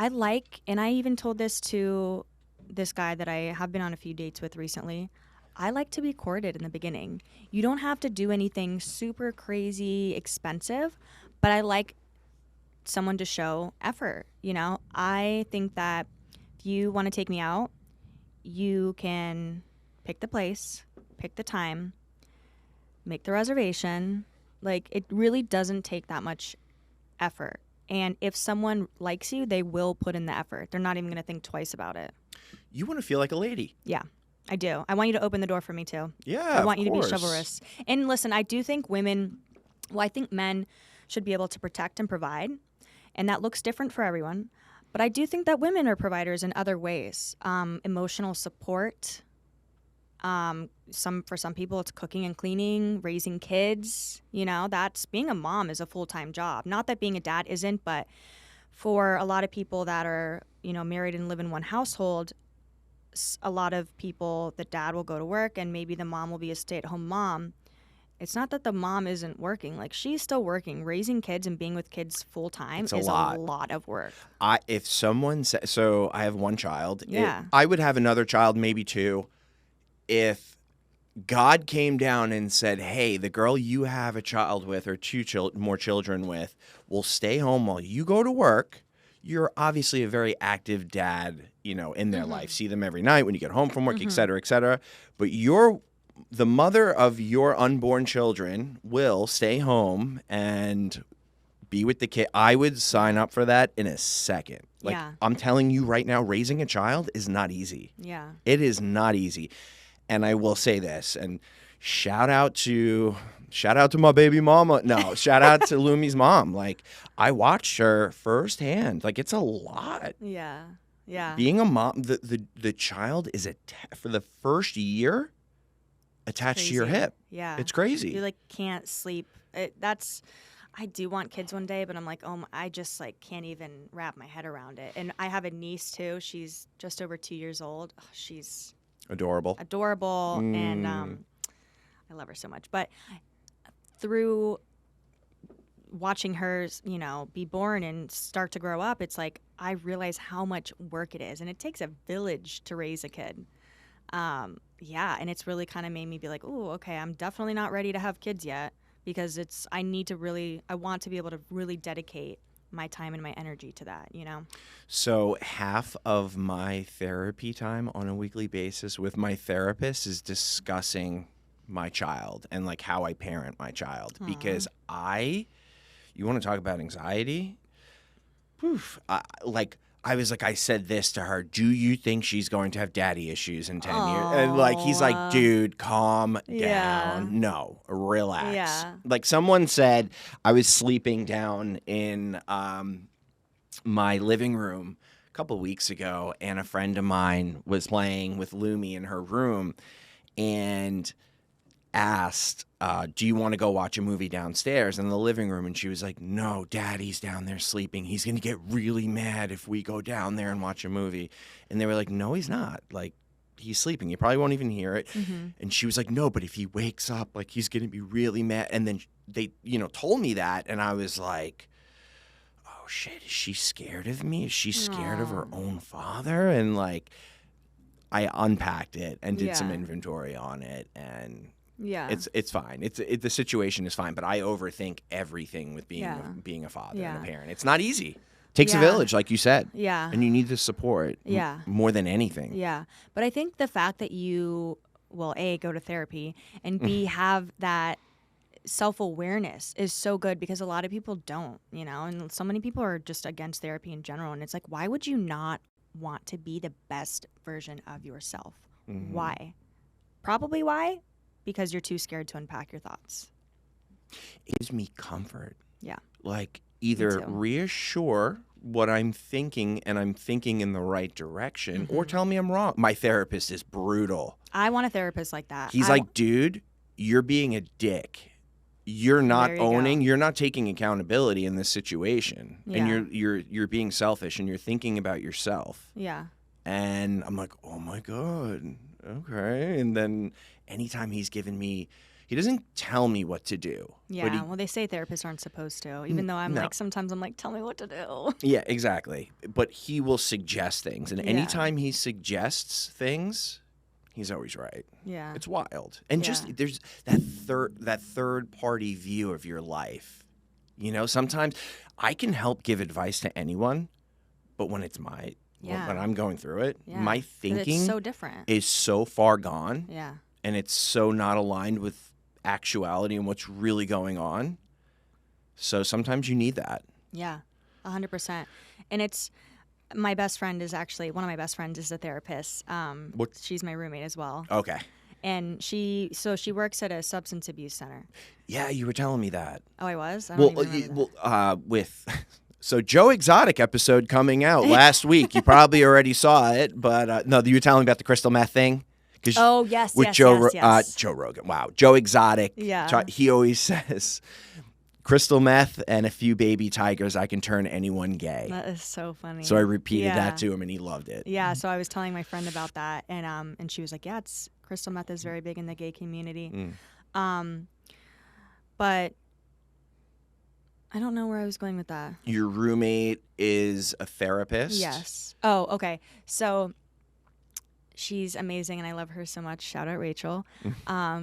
I like, and I even told this to this guy that I have been on a few dates with recently. I like to be courted in the beginning. You don't have to do anything super crazy expensive, but I like someone to show effort. I think that if you want to take me out, you can pick the place, pick the time, make the reservation. Like, it really doesn't take that much effort. And if someone likes you, they will put in the effort. They're not even going to think twice about it. You want to feel like a lady. Yeah, I do. I want you to open the door for me, too. Yeah, I want of you to be course. chivalrous. And listen, I do think I think men should be able to protect and provide. And that looks different for everyone. But I do think that women are providers in other ways. Emotional support. For some people, it's cooking and cleaning, raising kids. That's being a mom is a full-time job. Not that being a dad isn't, but for a lot of people that are, married and live in one household, a lot of people, the dad will go to work and maybe the mom will be a stay-at-home mom. It's not that the mom isn't working. Like, she's still working. Raising kids and being with kids full-time is a lot of work. If someone said, so I have one child. Yeah. I would have another child, maybe two. If God came down and said, hey, the girl you have a child with or more children with will stay home while you go to work, you're obviously a very active dad, in their life. See them every night when you get home from work, et cetera, et cetera. But the mother of your unborn children will stay home and be with the kid. I would sign up for that in a second. Like, Yeah. I'm telling you right now, raising a child is not easy. Yeah. It is not easy. And I will say this, and shout out to my baby mama. No, shout out to Lumi's mom. Like, I watched her firsthand. Like, it's a lot. Yeah. Yeah. Being a mom, the child is for the first year attached to your Crazy. hip. Yeah. It's crazy. You can't sleep. I do want kids one day, but I'm like, I just can't even wrap my head around it. And I have a niece too. She's just over 2 years old. Oh, she's adorable. And I love her so much. But through watching her, be born and start to grow up, it's like I realize how much work it is, and it takes a village to raise a kid. Yeah, and it's really kind of made me be like, oh, okay, I'm definitely not ready to have kids yet because I want to be able to really dedicate my time and my energy to that, you know? So half of my therapy time on a weekly basis with my therapist is discussing my child and like how I parent my child because you want to talk about anxiety? Oof, I was like, I said this to her. Do you think she's going to have daddy issues in 10 years? And like, he's like, dude, calm Yeah. down. No, relax. Yeah. Like someone said, I was sleeping down in my living room a couple weeks ago, and a friend of mine was playing with Lumi in her room and asked, do you want to go watch a movie downstairs in the living room? And she was like, no, daddy's down there sleeping. He's going to get really mad if we go down there and watch a movie. And they were like, no, he's not. Like, he's sleeping. You probably won't even hear it. Mm-hmm. And she was like, no, but if he wakes up, like, he's going to be really mad. And then they, told me that. And I was like, oh, shit, is she scared of me? Is she scared of her own father? And, like, I unpacked it and did some inventory on it. And it's fine. The situation is fine, but I overthink everything with being a father and a parent. It's not easy. It takes a village, like you said. Yeah. And you need the support more than anything. Yeah. But I think the fact that you, well, A, go to therapy, and B, have that self-awareness is so good because a lot of people don't, and so many people are just against therapy in general. And it's like, why would you not want to be the best version of yourself? Mm-hmm. Why? Probably why? Because you're too scared to unpack your thoughts. It gives me comfort. Yeah. Like either reassure what I'm thinking and I'm thinking in the right direction or tell me I'm wrong. My therapist is brutal. I want a therapist like that. He's like, dude, you're being a dick. You're not owning, you're not taking accountability in this situation. Yeah. And you're being selfish and you're thinking about yourself. Yeah. And I'm like, oh my God. Okay. And then anytime he's given me, he doesn't tell me what to do. Yeah. Well, they say therapists aren't supposed to, even though sometimes I'm like, tell me what to do. Yeah, exactly. But he will suggest things. And anytime he suggests things, he's always right. Yeah. It's wild. And just there's that third party view of your life. Sometimes I can help give advice to anyone, but when it's when I'm going through it, my thinking it's so different. Is so far gone. Yeah. And it's so not aligned with actuality and what's really going on. So sometimes you need that. Yeah, 100%. And it's my best friend is actually one of my best friends is a therapist. She's my roommate as well. Okay. And she works at a substance abuse center. Yeah, you were telling me that. Oh, I was? I don't even remember that. So Joe Exotic episode coming out last week. You probably already saw it, but no, you were telling me about the crystal meth thing. Oh, yes, with yes, Joe, yes. Joe Rogan. Wow. Joe Exotic. Yeah. He always says, crystal meth and a few baby tigers, I can turn anyone gay. That is so funny. So I repeated that to him and he loved it. Yeah, so I was telling my friend about that and she was like, yeah, crystal meth is very big in the gay community. But I don't know where I was going with that. Your roommate is a therapist? Yes. Oh, okay. So she's amazing and I love her so much. Shout out Rachel.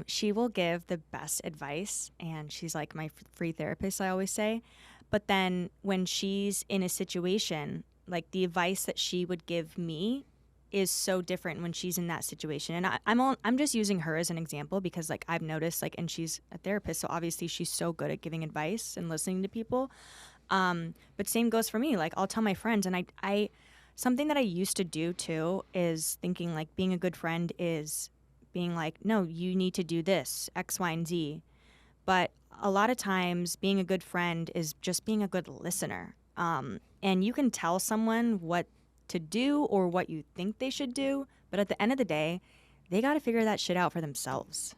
She will give the best advice and she's like my free therapist, I always say. But then when she's in a situation, like the advice that she would give me is so different when she's in that situation. And I'm just using her as an example because like I've noticed and she's a therapist, so obviously she's so good at giving advice and listening to people. But same goes for me. Like I'll tell my friends and I something that I used to do too is thinking like being a good friend is being like, no, you need to do this, X, Y, and Z. But a lot of times being a good friend is just being a good listener. And you can tell someone what to do or what you think they should do. But at the end of the day, they got to figure that shit out for themselves.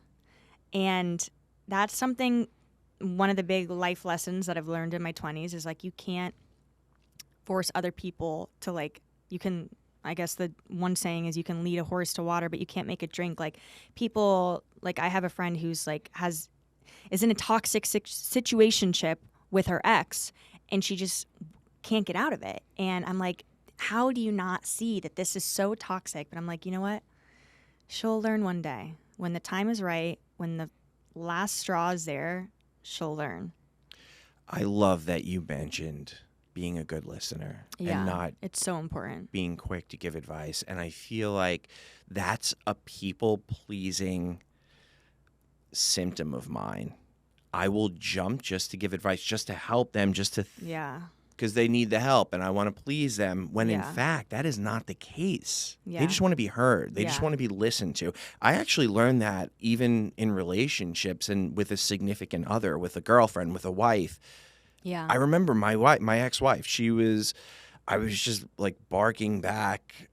And that's something, one of the big life lessons that I've learned in my 20s is like you can't force other people to like, you can, I guess the one saying is you can lead a horse to water, but you can't make it drink. Like people, like I have a friend who's like is in a toxic situationship with her ex and she just can't get out of it. And I'm like, how do you not see that this is so toxic? But I'm like, you know what? She'll learn one day. When the time is right, when the last straw is there, she'll learn. I love that you mentioned being a good listener Yeah, and not it's so important. being quick to give advice. And I feel like that's a people-pleasing symptom of mine. I will jump just to give advice, just to help them, just to Yeah. because they need the help and I want to please them, when in Yeah. fact that is not the case. Yeah. They just want to be heard. They just Yeah. want to be listened to. I actually learned that even in relationships and with a significant other, with a girlfriend, with a wife. Yeah. I remember my ex-wife. I was just like barking back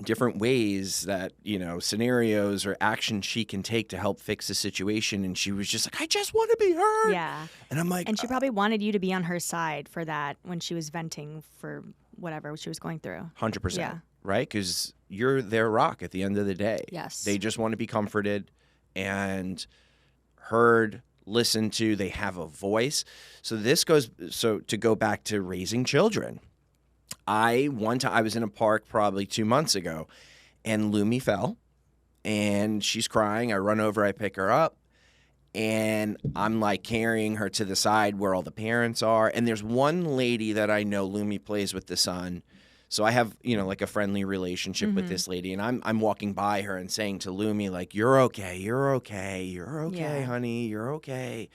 different ways that, scenarios or actions she can take to help fix the situation. And she was just like, I just want to be heard. Yeah. And I'm like, And she probably wanted you to be on her side for that when she was venting for whatever she was going through. 100%. Yeah. Right? Because you're their rock at the end of the day. Yes. They just want to be comforted and heard, listened to. They have a voice. So to go back to raising children. One time I was in a park probably 2 months ago, and Lumi fell, and she's crying. I run over, I pick her up, and I'm like carrying her to the side where all the parents are. And there's one lady that I know, Lumi plays with the son. So I have, like a friendly relationship with this lady, and I'm walking by her and saying to Lumi, like, you're okay, you're okay, you're okay, Yeah. honey, you're okay,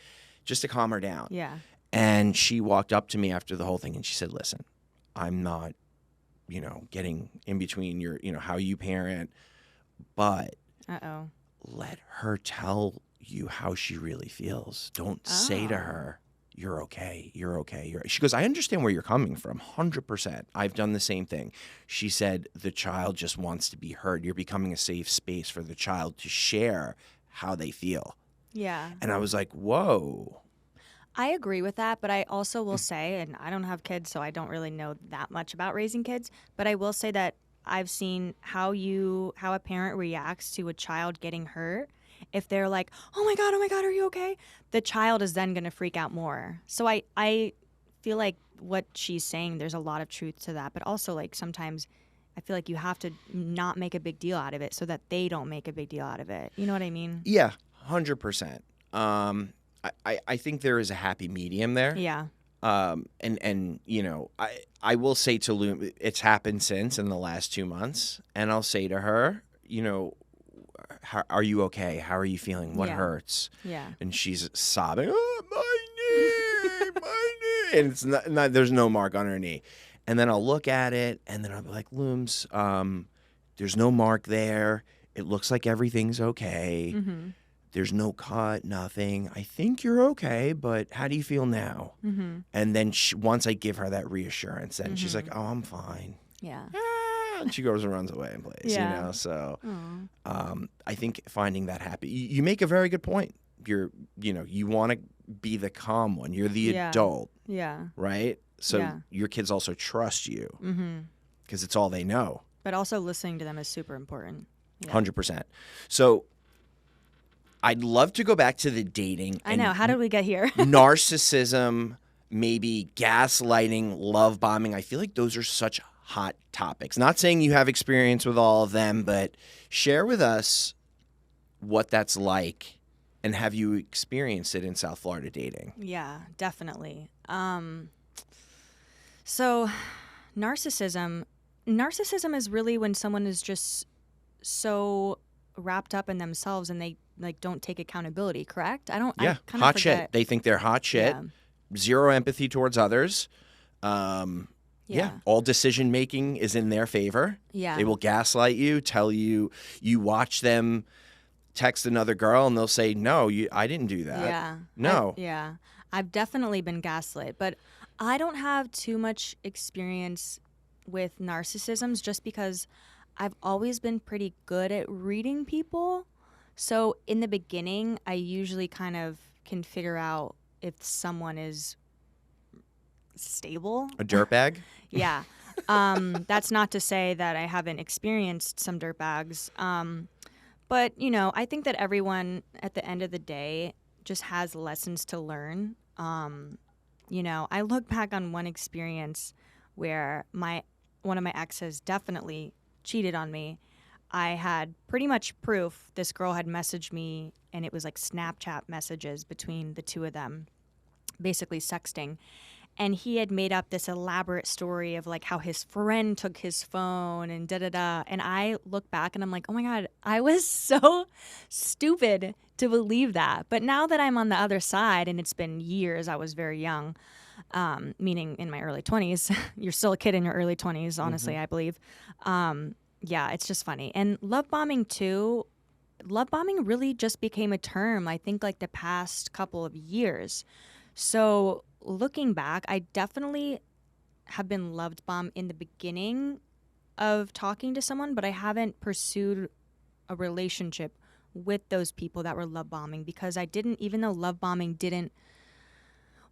just to calm her down. Yeah. And she walked up to me after the whole thing, and she said, listen, I'm not, getting in between your, how you parent, but Uh-oh. let her tell you how she really feels. Don't say to Oh. her, you're okay, you're okay. She goes, I understand where you're coming from, 100%. I've done the same thing. She said, the child just wants to be heard. You're becoming a safe space for the child to share how they feel. Yeah. And I was like, whoa. I agree with that, but I also will say, and I don't have kids, so I don't really know that much about raising kids, but I will say that I've seen how a parent reacts to a child getting hurt. If they're like, oh my God, are you okay? The child is then going to freak out more. So I feel like what she's saying, there's a lot of truth to that, but also like sometimes I feel like you have to not make a big deal out of it so that they don't make a big deal out of it. You know what I mean? Yeah, 100%. I think there is a happy medium there. Yeah. And I will say to Loom, it's happened since in the last 2 months, and I'll say to her, how, are you okay? How are you feeling? What Yeah. hurts? Yeah. And she's sobbing, oh, my knee, my knee. And it's not, there's no mark on her knee. And then I'll look at it, and then I'll be like, Looms, there's no mark there. It looks like everything's okay. Mm-hmm. There's no cut, nothing. I think you're okay, but how do you feel now? Mm-hmm. And then once I give her that reassurance, then she's like, oh, I'm fine. Yeah. And she goes and runs away and plays, Yeah. So Aw. I think finding that happy, you make a very good point. You want to be the calm one. You're the Yeah. adult, Yeah. right? So Yeah. your kids also trust you Mm-hmm. because it's all they know. But also listening to them is super important. Yeah. 100%. So I'd love to go back to the dating. I know. How did we get here? Narcissism, maybe gaslighting, love bombing. I feel like those are such hot topics. Not saying you have experience with all of them, but share with us what that's like, and have you experienced it in South Florida dating? Yeah, definitely. So narcissism is really when someone is just so wrapped up in themselves and they like don't take accountability, correct? I Yeah, kind of hot forget. shit. They think they're hot shit. Yeah. Zero empathy towards others. Yeah, all decision making is in their favor. Yeah. They will gaslight you, tell you, you watch them text another girl and they'll say, no, I didn't do that. Yeah. No. I've definitely been gaslit, but I don't have too much experience with narcissisms just because I've always been pretty good at reading people. So in the beginning, I usually kind of can figure out if someone is stable. A dirtbag? Yeah. That's not to say that I haven't experienced some dirtbags. But, I think that everyone at the end of the day just has lessons to learn. I look back on one experience where one of my exes definitely cheated on me. I had pretty much proof. This girl had messaged me, and it was like Snapchat messages between the two of them, basically sexting. And he had made up this elaborate story of like how his friend took his phone and da da da. And I look back and I'm like, oh my God, I was so stupid to believe that. But now that I'm on the other side, and it's been years, I was very young, meaning in my early 20s. You're still a kid in your early 20s, honestly, I believe. Yeah, it's just funny. And love bombing too. Love bombing really just became a term, I think, like the past couple of years. So looking back, I definitely have been loved bombed in the beginning of talking to someone, but I haven't pursued a relationship with those people that were love bombing because I didn't, even though love bombing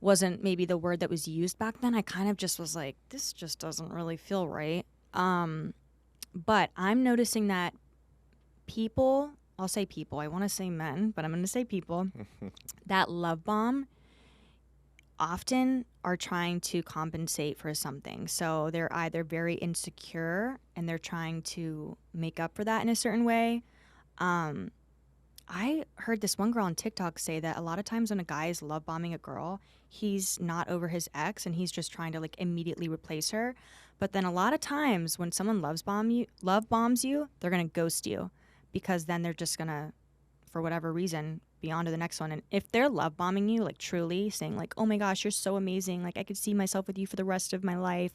wasn't maybe the word that was used back then, I kind of just was like, this just doesn't really feel right. But I'm noticing that people, I'll say people, I want to say men, but I'm going to say people, that love bomb often are trying to compensate for something. So they're either very insecure and they're trying to make up for that in a certain way. I heard this one girl on TikTok say that a lot of times when a guy is love bombing a girl, he's not over his ex and he's just trying to like immediately replace her. But then a lot of times when someone love bombs you, they're gonna ghost you because then they're just gonna, for whatever reason, be on to the next one. And if they're love bombing you, like truly saying like, oh my gosh, you're so amazing, like I could see myself with you for the rest of my life,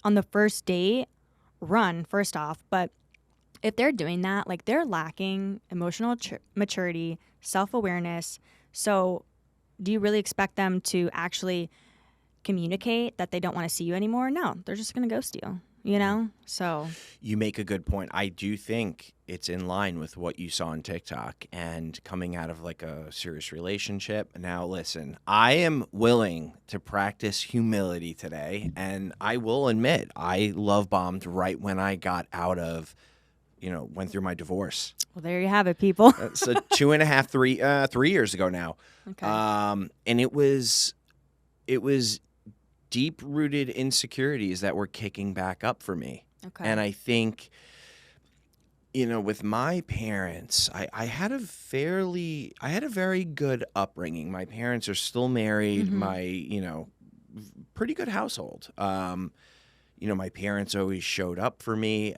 on the first date, run first off. But if they're doing that, like they're lacking emotional maturity, self-awareness. So do you really expect them to actually communicate that they don't want to see you anymore? No, they're just going to ghost you, you know? So You make a good point. I do think it's in line with what you saw on TikTok and coming out of like a serious relationship. Now, listen, I am willing to practice humility today, and I will admit I love bombed right when I got out of, went through my divorce. well, there you have it, people. So 3 years ago now. Okay. And it was deep-rooted insecurities that were kicking back up for me. Okay. And I think, with my parents, I had a very good upbringing. My parents are still married. My, pretty good household. My parents always showed up for me.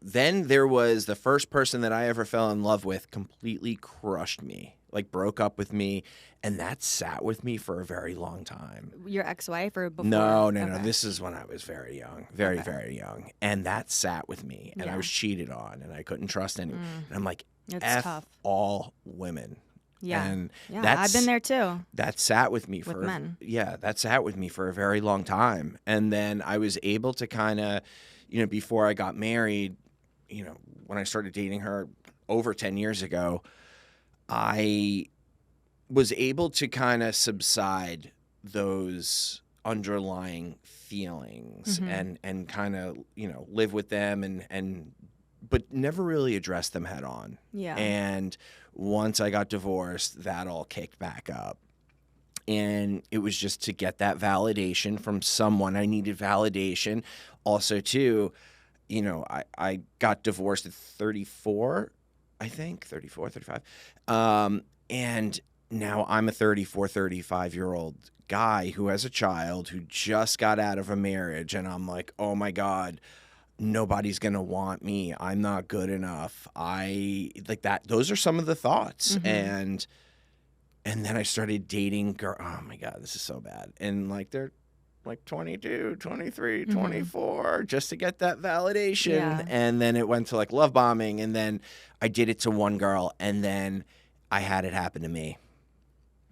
Then there was the first person that I ever fell in love with, completely crushed me, like broke up with me, and that sat with me for a very long time. Your ex-wife or before? No. Okay. This is when I was very young, very young, and that sat with me, and I Yeah. was cheated on, and I couldn't trust anyone. And I'm like, It's F tough. all women. Yeah. And Yeah, I've been there too. that sat with me With men. that sat with me for a very long time. And then I was able to kind of, before I got married, when I started dating her over 10 years ago, I was able to kind of subside those underlying feelings and kind of, live with them but never really address them head on. Yeah. And once I got divorced, that all kicked back up. And it was just to get that validation from someone. I needed validation. Also, too, I got divorced at 34, I think, 34, 35. And now I'm a 34, 35-year-old guy who has a child who just got out of a marriage. And I'm like, oh, my God, nobody's going to want me. I'm not good enough. Like that. Those are some of the thoughts. And then I started dating girl. Oh, my God, this is so bad. And like they're like 22, 23, 24, just to get that validation. Yeah. And then it went to like love bombing. And then I did it to one girl. And then I had it happen to me.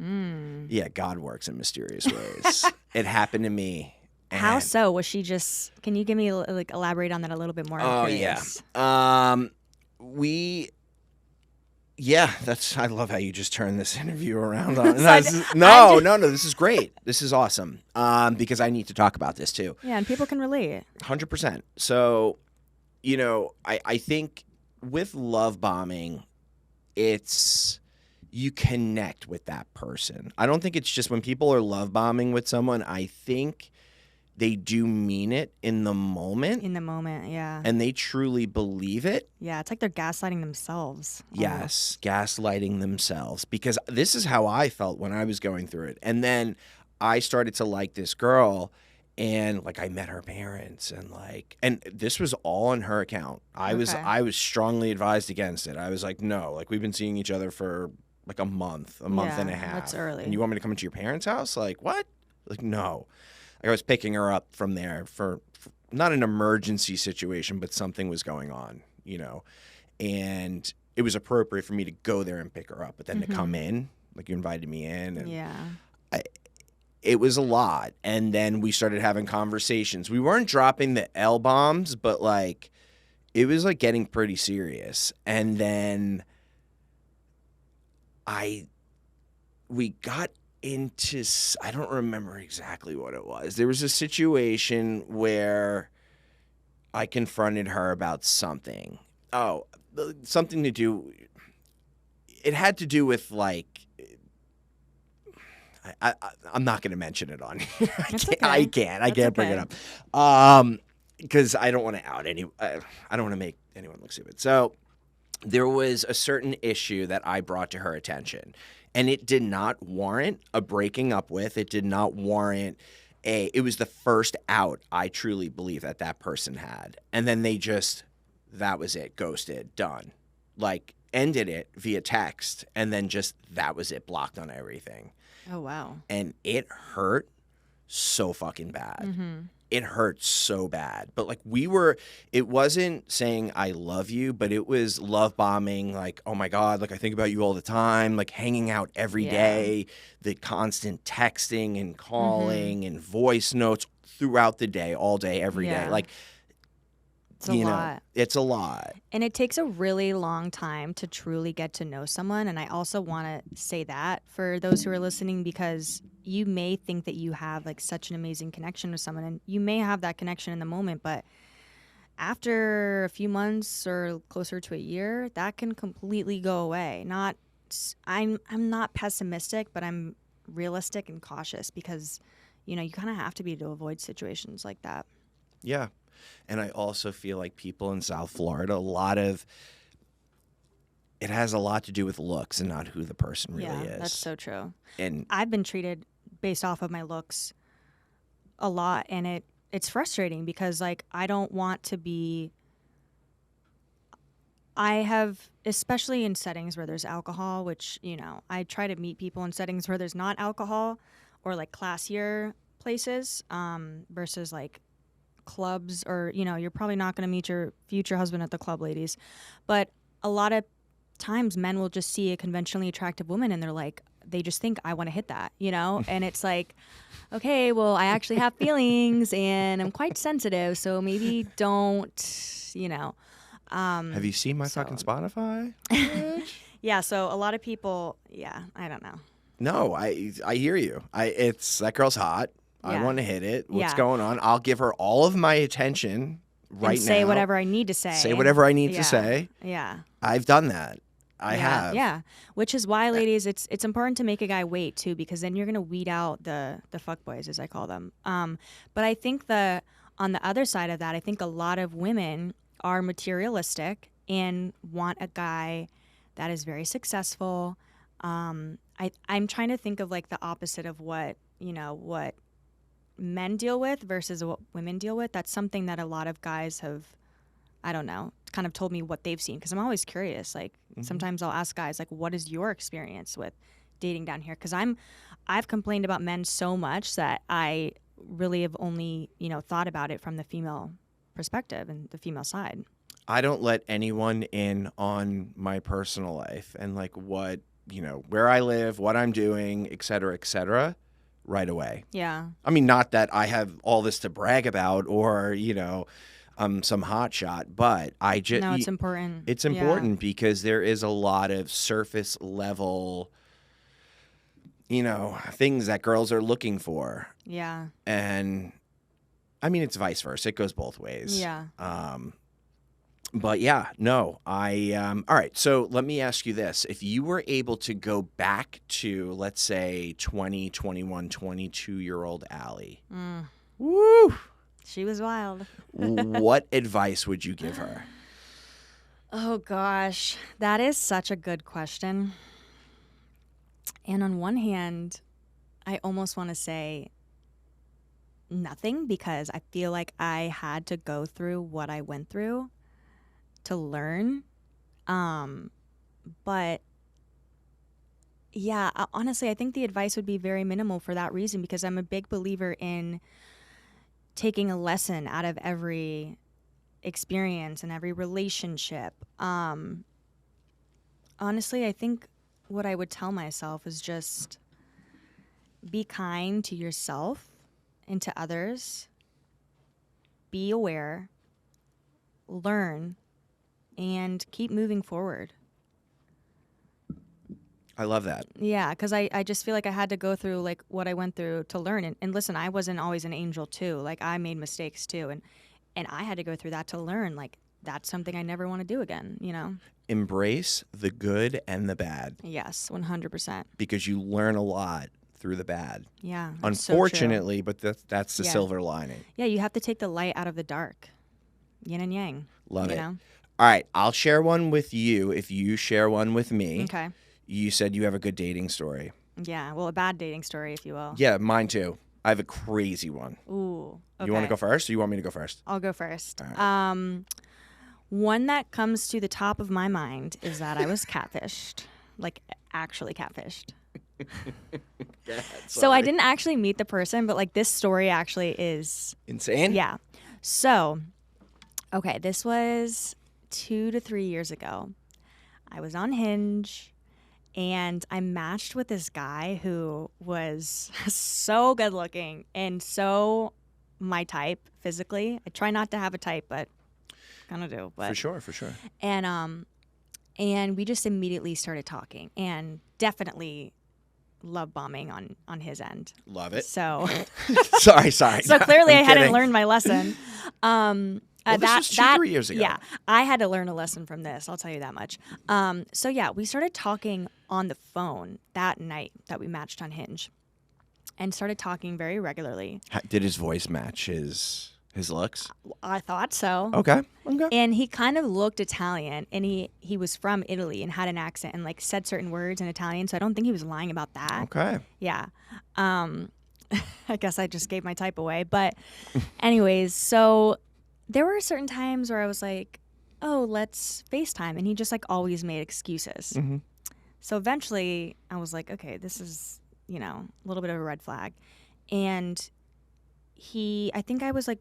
Yeah, God works in mysterious ways. It happened to me. How so? Was she just, can you give me, like, elaborate on that a little bit more? I'm curious. Yeah, I love how you just turned this interview around. So No, this is great. This is awesome. Because I need to talk about this too. Yeah, and people can relate. 100%. So, I think with love bombing, it's you connect with that person. I don't think it's just when people are love bombing with someone. I think they do mean it in the moment. In the moment, yeah. And they truly believe it. Yeah, it's like they're gaslighting themselves. Yes, gaslighting themselves. Because this is how I felt when I was going through it. And then I started to like this girl, and like I met her parents, and this was all on her account. I was strongly advised against it. I was like, no, like we've been seeing each other for like a month and a half. That's early. And you want me to come into your parents' house? Like, what? Like, no. Like, I was picking her up from there for not an emergency situation, but something was going on, and it was appropriate for me to go there and pick her up. But then to come in, like you invited me in, and it was a lot. And then we started having conversations. We weren't dropping the L bombs, but like it was like getting pretty serious. And then we got into, I don't remember exactly what it was. There was a situation where I confronted her about something. Oh, something to do. It had to do with like, I'm not going to mention it on here. I can't bring it up. Because I don't want to out I don't want to make anyone look stupid. So there was a certain issue that I brought to her attention, and it did not warrant a breaking up with. It did not warrant it was the first out I truly believe that person had. And then they just, that was it, ghosted, done. Like ended it via text, and then just, that was it, blocked on everything. Oh, wow. And it hurt so fucking bad. Mm-hmm. It hurt so bad. But like it wasn't saying I love you, but it was love bombing. Like, oh my God, like I think about you all the time, like hanging out every day, the constant texting and calling and voice notes throughout the day, all day, every day. Like, it's a lot. It's a lot. And it takes a really long time to truly get to know someone. And I also want to say that for those who are listening, because you may think that you have like such an amazing connection with someone, and you may have that connection in the moment, but after a few months or closer to a year, that can completely go away. I'm not pessimistic, but I'm realistic and cautious, because, you kind of have to be to avoid situations like that. Yeah. And I also feel like people in South Florida, it has a lot to do with looks and not who the person really is. Yeah, that's so true. And I've been treated based off of my looks a lot, and it's frustrating because like I don't want to be. I have, especially in settings where there's alcohol, which, I try to meet people in settings where there's not alcohol, or like classier places, versus like clubs, or you're probably not going to meet your future husband at the club, ladies, but a lot of times men will just see a conventionally attractive woman and they just think I want to hit that, and it's like, okay, well, I actually have feelings and I'm quite sensitive, so maybe don't, have you seen my fucking Spotify? Yeah, so a lot of people, I don't know. No, I hear you. It's that girl's hot. I want to hit it. What's going on? I'll give her all of my attention right now. Say whatever I need to say. Say whatever I need to say. Yeah. I've done that. I have. Yeah. Which is why, ladies, it's important to make a guy wait too, because then you're gonna weed out the fuckboys, as I call them. But I think on the other side of that, I think a lot of women are materialistic and want a guy that is very successful. I'm trying to think of like the opposite of what men deal with versus what women deal with. That's something that a lot of guys have, I don't know, kind of told me what they've seen, because I'm always curious. Like sometimes I'll ask guys, like, what is your experience with dating down here? Because I've complained about men so much that I really have only thought about it from the female perspective and the female side. I don't let anyone in on my personal life and like what where I live, what I'm doing, et cetera, right away. Yeah. I mean, not that I have all this to brag about or, some hot shot, but I just... No, it's important. It's important because there is a lot of surface level, things that girls are looking for. Yeah. And, I mean, it's vice versa. It goes both ways. Yeah. But yeah, no, all right. So let me ask you this. If you were able to go back to, let's say 20, 21, 22-year-old Allie, Woo! She was wild. What advice would you give her? Oh gosh, that is such a good question. And on one hand, I almost want to say nothing because I feel like I had to go through what I went through to learn. But yeah, honestly, I think the advice would be very minimal for that reason because I'm a big believer in taking a lesson out of every experience and every relationship. Honestly, I think what I would tell myself is just be kind to yourself and to others. Be aware, learn, and keep moving forward. I love that. Yeah, because I just feel like I had to go through like what I went through to learn. And listen, I wasn't always an angel too. Like I made mistakes too. And I had to go through that to learn. Like that's something I never want to do again, you know? Embrace the good and the bad Yes, 100%. because you learn a lot through the bad. Yeah. That's so true. Unfortunately, but that's the Yeah. silver lining. Yeah, you have to take the light out of the dark. Yin and yang. Love you it. know? All right, I'll share one with you if you share one with me. Okay. You said you have a good dating story. Yeah. Well, a bad dating story, if you will. Yeah, mine too. I have a crazy one. Ooh. Okay. You want to go first or you want me to go first? I'll go first. All right. One that comes to the top of my mind is that I was catfished. Like, actually catfished. So I didn't actually meet the person, but like this story actually is Insane? Yeah. So, okay, this was 2 to 3 years ago. I was on Hinge and I matched with this guy who was so good looking and so my type physically. I try not to have a type, but kind of do. But For sure. And we just immediately started talking and definitely love bombing on his end. Love it. So sorry. So clearly I I'm hadn't kidding. learned my lesson. This was 3 years ago. Yeah, I had to learn a lesson from this. I'll tell you that much. So yeah, we started talking on the phone that night that we matched on Hinge, and started talking very regularly. Did his voice match his looks? I thought so. Okay. And he kind of looked Italian, and he was from Italy and had an accent and like said certain words in Italian. So I don't think he was lying about that. Okay. Yeah. I guess I just gave my type away. But anyways, so there were certain times where I was like, oh, let's FaceTime. And he just like always made excuses. Mm-hmm. So eventually I was like, okay, this is, a little bit of a red flag. And I think I was like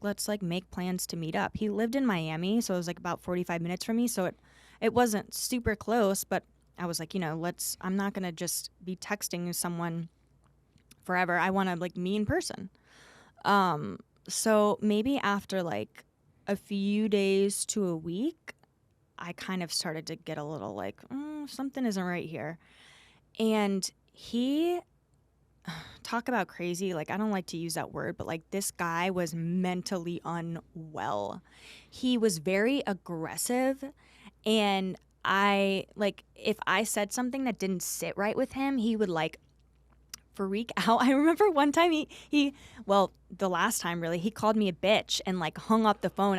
let's like make plans to meet up. He lived in Miami, so it was like about 45 minutes from me. So it wasn't super close, but I was like, I'm not going to just be texting someone forever. I want to like meet in person. So maybe after like a few days to a week, I kind of started to get a little like, something isn't right here. And he, talk about crazy, like I don't like to use that word, but like this guy was mentally unwell. He was very aggressive, and if I said something that didn't sit right with him, he would like freak out. I remember one time the last time really, he called me a bitch and like hung up the phone.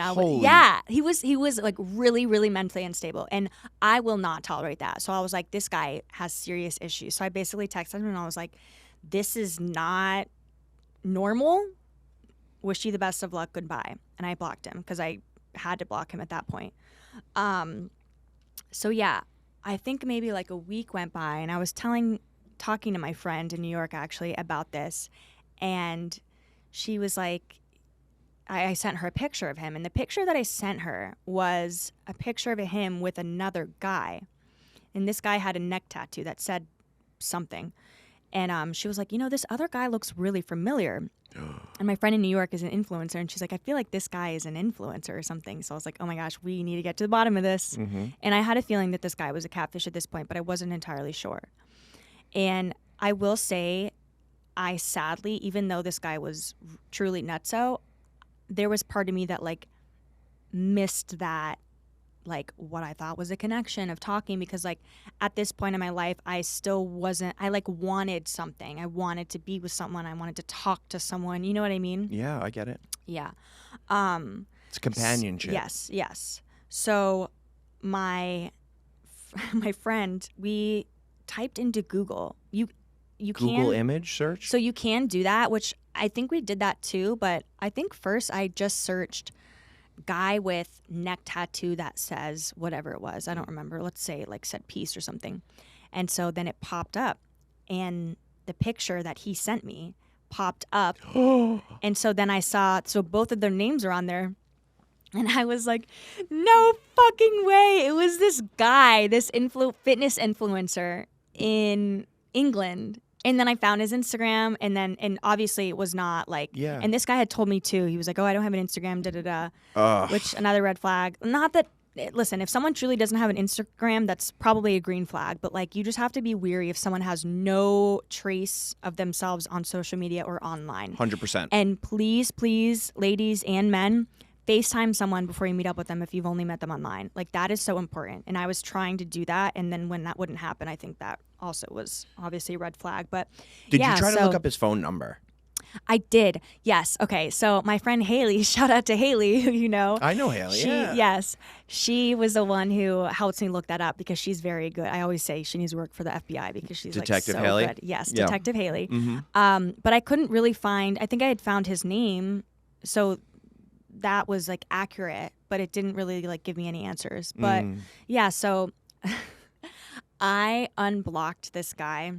He was like really, really mentally unstable, and I will not tolerate that. So I was like, this guy has serious issues. So I basically texted him and I was like, this is not normal. Wish you the best of luck. Goodbye. And I blocked him because I had to block him at that point. So yeah, I think maybe like a week went by and I was talking to my friend in New York actually about this, and she was like, I sent her a picture of him, and the picture that I sent her was a picture of him with another guy, and this guy had a neck tattoo that said something, and she was like, this other guy looks really familiar. And my friend in New York is an influencer, and she's like, I feel like this guy is an influencer or something. So I was like, oh my gosh, we need to get to the bottom of this. Mm-hmm. And I had a feeling that this guy was a catfish at this point, but I wasn't entirely sure. And I will say, I sadly, even though this guy was truly nutso, there was part of me that like missed that like what I thought was a connection of talking, because like at this point in my life, I still wasn't, I like wanted something. I wanted to be with someone. I wanted to talk to someone. You know what I mean? Yeah, I get it. Yeah. It's companionship. Yes, yes. So my friend, we typed into Google. You Google can image search? so you can do that, which I think we did that too, but I think first I just searched guy with neck tattoo that says whatever it was. I don't remember. Let's say like said peace or something. And so then it popped up, and the picture that he sent me popped up. And so then I saw, so both of their names are on there. And I was like, no fucking way. It was this guy, this fitness influencer in England. And then I found his Instagram, and obviously it was not like, Yeah. and this guy had told me too. He was like, oh, I don't have an Instagram, which another red flag. Not that, listen, if someone truly doesn't have an Instagram, that's probably a green flag. But like, you just have to be weary if someone has no trace of themselves on social media or online. 100%. And please, please, ladies and men, FaceTime someone before you meet up with them if you've only met them online. Like, that is so important. And I was trying to do that, and then when that wouldn't happen, I think that also was obviously a red flag. But Did you try to look up his phone number? I did. Yes. Okay. So my friend Haley, shout out to Haley, who you know. I know Haley. Yeah. Yes. She was the one who helped me look that up, because she's very good. I always say she needs to work for the FBI because she's Detective like so Haley? good. Yes, Yeah. Detective Haley. Mm-hmm. But I couldn't really find, I think I had found his name, so that was like accurate, but it didn't really like give me any answers. But yeah, so I unblocked this guy.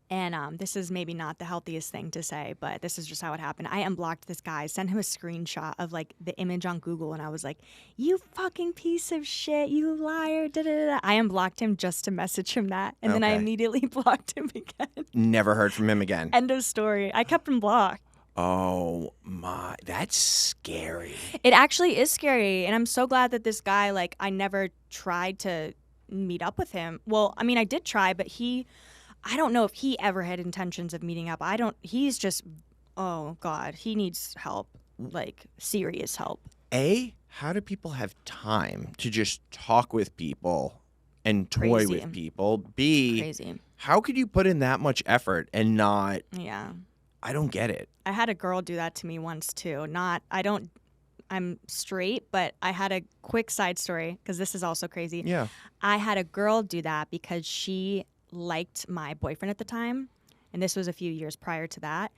And this is maybe not the healthiest thing to say, but this is just how it happened. I unblocked this guy, sent him a screenshot of like the image on Google, and I was like, "You fucking piece of shit, you liar!" Da, da, da, da. I unblocked him just to message him that, and then I immediately blocked him again. Never heard from him again. End of story. I kept him blocked. Oh my, that's scary. It actually is scary, and I'm so glad that this guy, like, I never tried to meet up with him. Well, I mean, I did try, but I don't know if he ever had intentions of meeting up. He's just, oh God, he needs help, like serious help. A, how do people have time to just talk with people and toy Crazy. with people? B, Crazy. how could you put in that much effort and not, Yeah. I don't get it. I had a girl do that to me once too. I'm straight, but I had a quick side story, because this is also crazy. Yeah. I had a girl do that because she liked my boyfriend at the time, and this was a few years prior to that,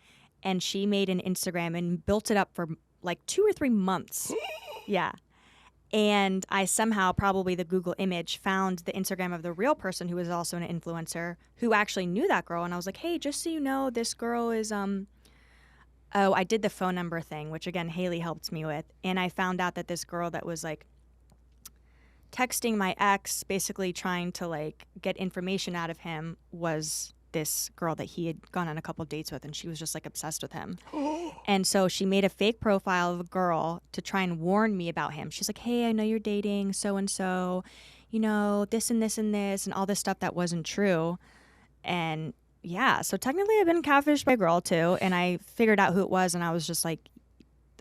and she made an Instagram and built it up for like 2 or 3 months. Yeah. And I somehow, probably the Google image, found the Instagram of the real person who was also an influencer who actually knew that girl. And I was like, hey, just so you know, this girl is I did the phone number thing, which again Haley helped me with, and I found out that this girl that was like texting my ex, basically trying to like get information out of him, was this girl that he had gone on a couple dates with, and she was just like obsessed with him. And so she made a fake profile of a girl to try and warn me about him. She's like, hey, I know you're dating so and so, you know, this and this and this and all this stuff that wasn't true. And yeah, so technically I've been catfished by a girl too, and I figured out who it was, and I was just like,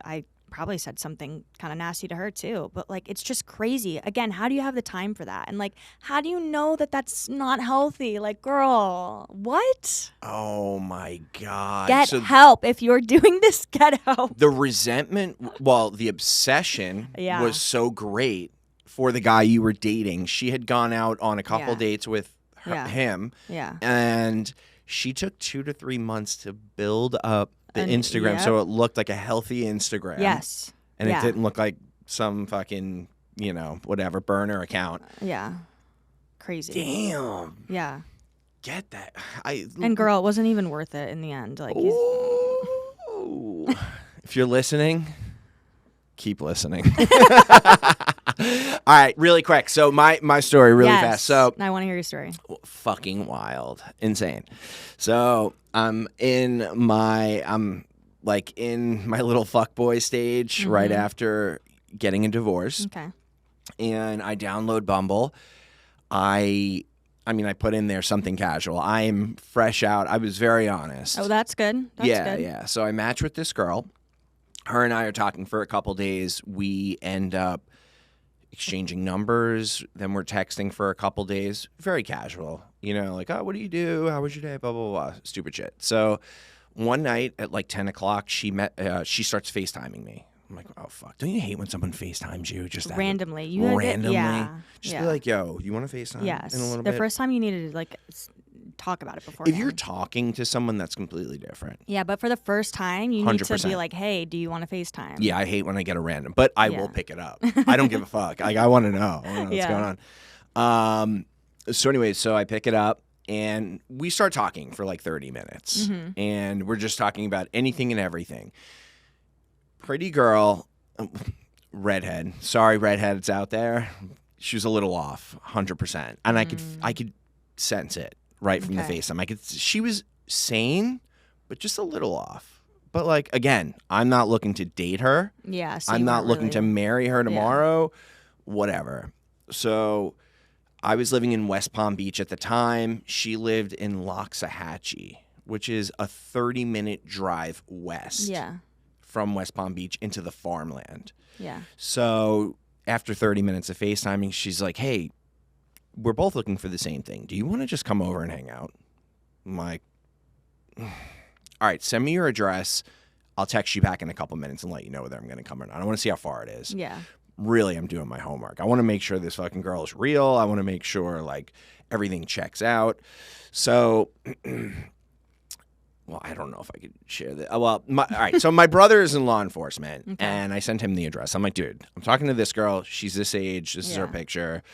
I probably said something kind of nasty to her too. But like, it's just crazy. Again, how do you have the time for that? And like, how do you know that that's not healthy? Like, girl, what? Oh my God. Get help. If you're doing this, get help. The resentment, well, the obsession was so great for the guy you were dating. She had gone out on a couple dates with him. Yeah. And she took 2 to 3 months to build up the Instagram so it looked like a healthy Instagram. Yes. And it didn't look like some fucking, you know, whatever, burner account. Yeah. Crazy. Damn. Yeah. Get that. And girl, it wasn't even worth it in the end. Like, ooh. If you're listening, keep listening. All right, really quick. So my story really fast. So I want to hear your story. Fucking wild. Insane. So I'm like in my little fuckboy stage right after getting a divorce. Okay. And I download Bumble. I mean, I put in there something casual. I'm fresh out. I was very honest. Oh, that's good. That's good. Yeah. So I match with this girl. Her and I are talking for a couple days. We end up exchanging numbers. Then we're texting for a couple days. Very casual. You know, like, oh, what do you do? How was your day? Blah, blah, blah. Stupid shit. So one night at like 10 o'clock, she starts FaceTiming me. I'm like, oh, fuck. Don't you hate when someone FaceTimes you? Just randomly. Randomly? Yeah. Just be like, yo, you want to FaceTime Yes. in a little bit? The first time you needed to, like, talk about it before. If you're talking to someone, that's completely different. Yeah, but for the first time, you need to 100%. be like, hey, do you want to FaceTime? Yeah, I hate when I get a random, but I will pick it up. I don't give a fuck. Like, I want to know. I want to know what's going on. So anyway, so I pick it up. And we start talking for like 30 minutes. Mm-hmm. And we're just talking about anything and everything. Pretty girl, redhead. Sorry, redheads out there. She was a little off, 100%. And I could sense it right from the FaceTime. She was sane, but just a little off. But like, again, I'm not looking to date her. Yeah. So I'm not looking to marry her tomorrow. Whatever. So I was living in West Palm Beach at the time. She lived in Loxahatchee, which is a 30-minute drive west from West Palm Beach into the farmland. Yeah. So after 30 minutes of FaceTiming, she's like, hey, we're both looking for the same thing. Do you want to just come over and hang out? I'm like, all right, send me your address. I'll text you back in a couple minutes and let you know whether I'm going to come or not. I want to see how far it is. Yeah. Really, I'm doing my homework. I want to make sure this fucking girl is real. I want to make sure, like, everything checks out. So, well, I don't know if I could share that. Well, all right. So my brother is in law enforcement, and I sent him the address. I'm like, dude, I'm talking to this girl. She's this age. This is her picture.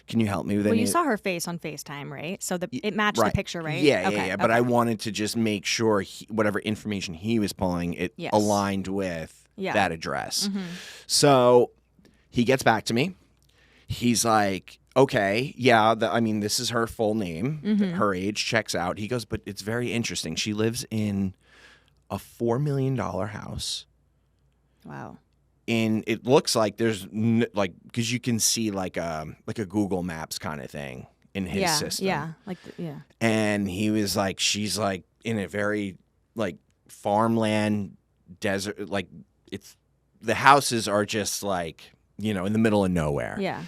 Can you help me with it? Well, you saw her face on FaceTime, right? So it matched the picture, right? Yeah. But I wanted to just make sure whatever information he was pulling, it aligned with that address. Mm-hmm. So he gets back to me. He's like, okay, yeah, this is her full name. Mm-hmm. Her age checks out. He goes, but it's very interesting. She lives in a $4 million house. Wow. And it looks like there's, because you can see like a Google Maps kind of thing in his system. Yeah, And he was like, she's like in a very like farmland desert, like the houses are just like, in the middle of nowhere. Yeah.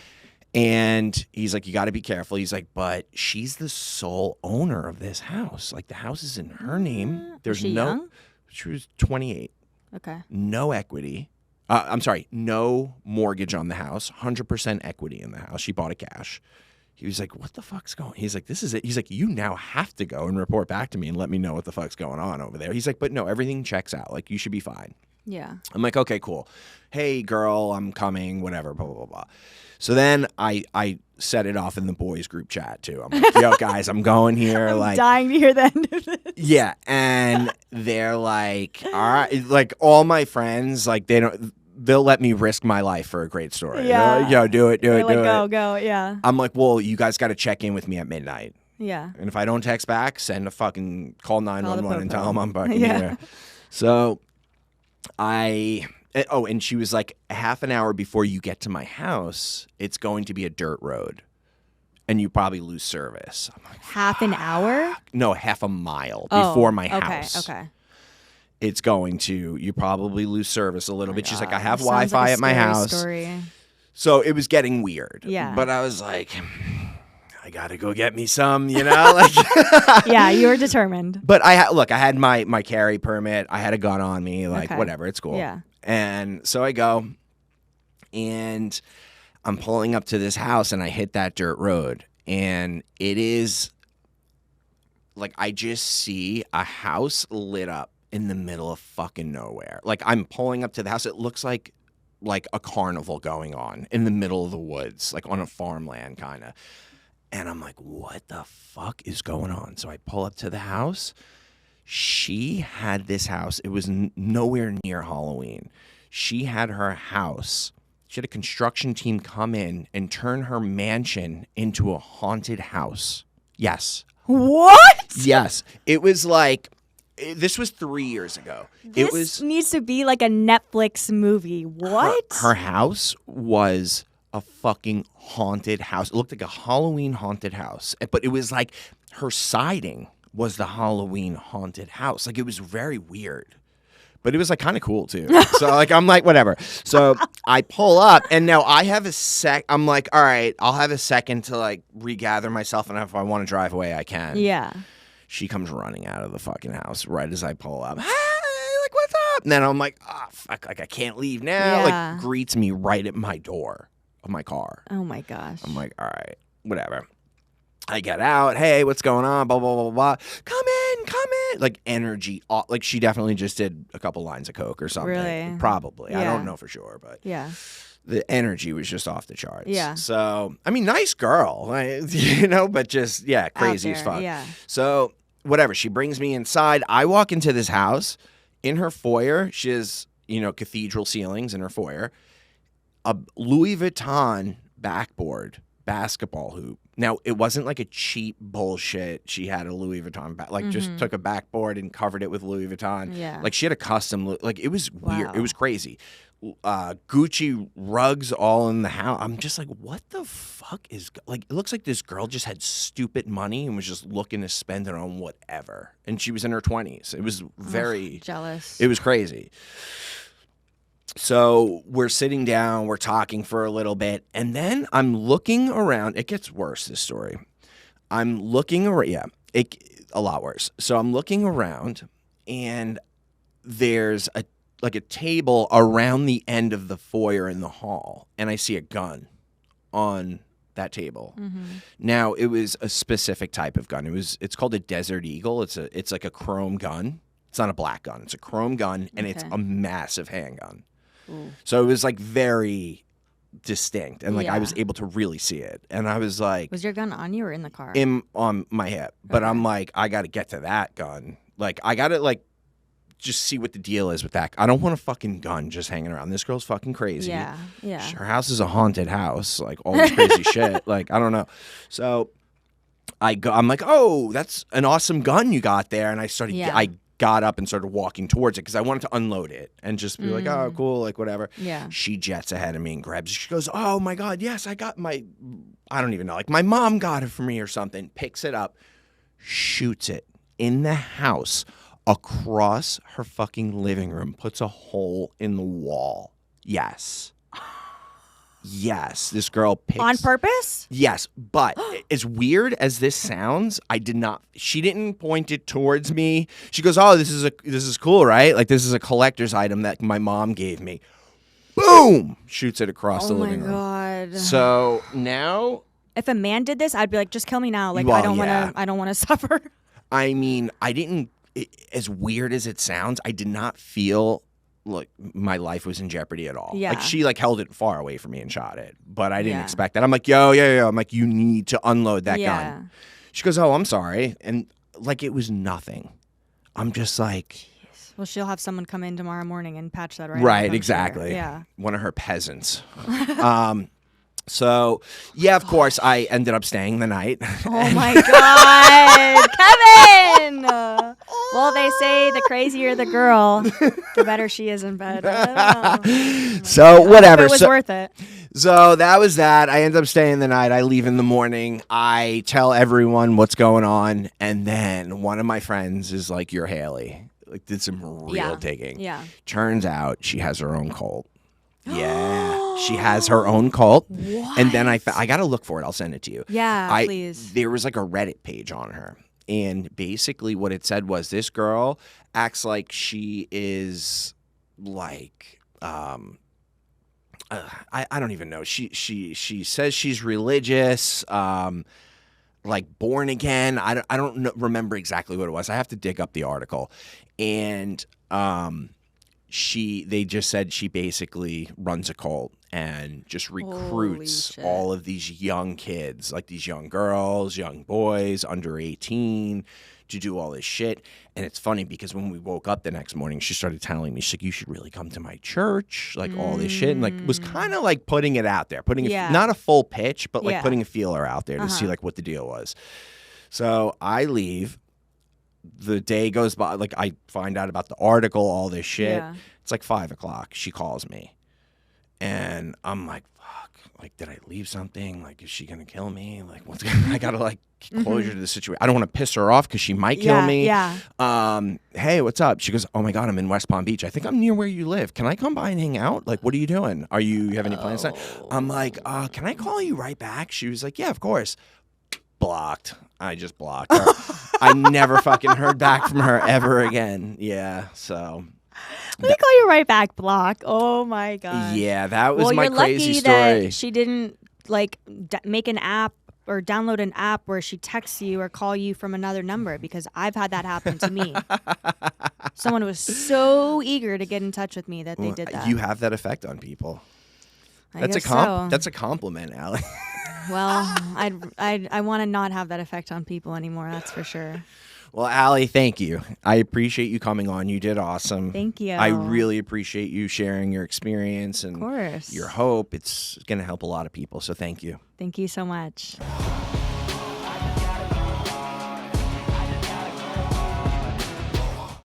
And he's like, you got to be careful. He's like, but she's the sole owner of this house. Like, the house is in her name. There's she young? She was 28. Okay. No equity. I'm sorry, no mortgage on the house. 100% equity in the house. She bought it cash. He was like, what the fuck's going on? He's like, this is it. He's like, you now have to go and report back to me and let me know what the fuck's going on over there. He's like, but no, everything checks out. Like, you should be fine. Yeah. I'm like, okay, cool. Hey, girl, I'm coming, whatever, blah, blah, blah, blah. So then I set it off in the boys group chat, too. I'm like, yo, guys, I'm going here. I'm dying to hear the end of this. Yeah, and they're like, all right. Like, all my friends, like, they'll let me risk my life for a great story. Yeah. Like, yo, do it. Go, yeah. I'm like, well, you guys got to check in with me at midnight. Yeah. And if I don't text back, send a fucking call 911 and tell them I'm fucking here. So and she was like, half an hour before you get to my house, it's going to be a dirt road. And you probably lose service. I'm like, half an hour? No, half a mile before my house. Okay. It's going to, you probably lose service a little bit. She's like, I have Sounds Wi-Fi like a at my scary house. Story. So it was getting weird. Yeah. But I was like, I got to go get me some, like. Yeah, you were determined. But I had my carry permit. I had a gun on me. Like, whatever. It's cool. Yeah. And so I go, and I'm pulling up to this house, and I hit that dirt road. And it is, like, I just see a house lit up in the middle of fucking nowhere. Like, I'm pulling up to the house. It looks like a carnival going on in the middle of the woods, like on a farmland kind of. And I'm like, what the fuck is going on? So I pull up to the house. She had this house. It was nowhere near Halloween. She had her house. She had a construction team come in and turn her mansion into a haunted house. Yes. What? Yes. It was like, this was 3 years ago. This needs to be like a Netflix movie. What? Her house was a fucking haunted house. It looked like a Halloween haunted house. But it was like her siding was the Halloween haunted house. Like, it was very weird. But it was like kind of cool too. So like I'm like whatever. So I pull up and now I have a sec. I'm like, all right, I'll have a second to like regather myself, and if I want to drive away, I can. Yeah. She comes running out of the fucking house right as I pull up. Hey, like what's up? And then I'm like, oh fuck, like I can't leave now. Yeah. Like greets me right at my door of my car. Oh my gosh. I'm like, all right, whatever. I get out. Hey, what's going on? Blah, blah, blah, blah, blah. Come in. Like energy. Like she definitely just did a couple lines of coke or something. Really? Probably. I Yeah. don't know for sure, but Yeah. the energy was just off the charts. Yeah. So, I mean, nice girl, you know, but just, yeah, crazy Out as there, fuck. yeah. So, whatever. She brings me inside. I walk into this house. In her foyer, she has, you know, cathedral ceilings in her foyer. A Louis Vuitton backboard basketball hoop. Now, it wasn't like a cheap bullshit. She had a Louis Vuitton, just took a backboard and covered it with Louis Vuitton. Yeah. Like she had a custom, like it was weird. Wow. It was crazy. Gucci rugs all in the house. I'm just like, what the fuck is, like, it looks like this girl just had stupid money and was just looking to spend it on whatever. And she was in her 20s. It was very, jealous. it was crazy. So we're sitting down, we're talking for a little bit, and then I'm looking around. It gets worse, this story. I'm looking around. Yeah, a lot worse. So I'm looking around, and there's a table around the end of the foyer in the hall, and I see a gun on that table. Now, it was a specific type of gun. It's called a Desert Eagle. It's like a chrome gun. It's not a black gun. It's a chrome gun, and it's a massive handgun. Ooh. So it was like very distinct, and like I Yeah. was able to really see it. And I was like, Was your gun on you or in the car? on my hip. But I'm like, I got to get to that gun. Like I got to like just see what the deal is with that. I don't want a fucking gun just hanging around. This girl's fucking crazy. Yeah. Yeah. Her house is a haunted house. Like all this crazy shit. Like I don't know. So I'm like, oh, that's an awesome gun you got there. And I started. Yeah. I got up and started walking towards it because I wanted to unload it and just be like, oh, cool, like whatever. Yeah. She jets ahead of me and grabs it. She goes, oh my God, yes, I got I don't even know, like my mom got it for me or something. Picks it up, shoots it in the house across her fucking living room, puts a hole in the wall. Yes. Yes, this girl picks On purpose? Yes, but as weird as this sounds, she didn't point it towards me. She goes, "Oh, this is cool, right? Like this is a collector's item that my mom gave me." Boom! Shoots it across the living room. Oh my God. So now, If a man did this, I'd be like, just kill me now. Like Well, I don't yeah. want to suffer. I mean, as weird as it sounds, I did not feel like my life was in jeopardy at all. Yeah. Like she like held it far away from me and shot it, but I didn't Yeah. expect that. I'm like, yo. I'm like, you need to unload that Yeah. gun. She goes, oh, I'm sorry. And like, it was nothing. I'm just like, Well, she'll have someone come in tomorrow morning and patch that right. right, up, I'm exactly. sure. Yeah. One of her peasants. So yeah, of course I ended up staying the night. Oh my God, Kevin! Well, they say the crazier the girl, the better she is in bed. I don't know. So whatever. It was worth it. So that was that. I end up staying the night. I leave in the morning. I tell everyone what's going on. And then one of my friends is like, you're Haley. Like did some real digging. Yeah. Turns out she has her own cult. Yeah. She has her own cult. What? And then I got to look for it. I'll send it to you. Yeah, please. There was like a Reddit page on her. And basically what it said was this girl acts like she is like I don't even know. She says she's religious, like born again. I don't remember exactly what it was. I have to dig up the article, and they just said she basically runs a cult and just recruits shit. all of these young kids, like these young girls, young boys under 18, to do all this shit. And it's funny because when we woke up the next morning, she started telling me, she's like, you should really come to my church, like all this shit. And like was kind of like putting it out there, not a full pitch, but like putting a feeler out there to see like what the deal was. So I leave. The day goes by, like I find out about the article, all this shit. Yeah. It's like 5:00. She calls me. And I'm like, fuck, like, did I leave something? Like, is she going to kill me? Like, I got to like closure to the situation. I don't want to piss her off because she might kill me. Yeah. Hey, what's up? She goes, oh my God, I'm in West Palm Beach. I think I'm near where you live. Can I come by and hang out? Like, what are you doing? You have any plans? I'm like, can I call you right back? She was like, yeah, of course. Blocked. I just blocked her. I never fucking heard back from her ever again. Yeah, so. Let me call you right back, block. Oh my God. Yeah, that was well, my you're crazy lucky story. that she didn't like make an app or download an app where she texts you or call you from another number, because I've had that happen to me. Someone was so eager to get in touch with me that they did that. You have that effect on people. That's a That's a compliment, Allie. Well, I want to not have that effect on people anymore. That's for sure. Well, Allie, thank you. I appreciate you coming on. You did awesome. Thank you. I really appreciate you sharing your experience and of course. your hope. It's going to help a lot of people, so thank you. Thank you so much.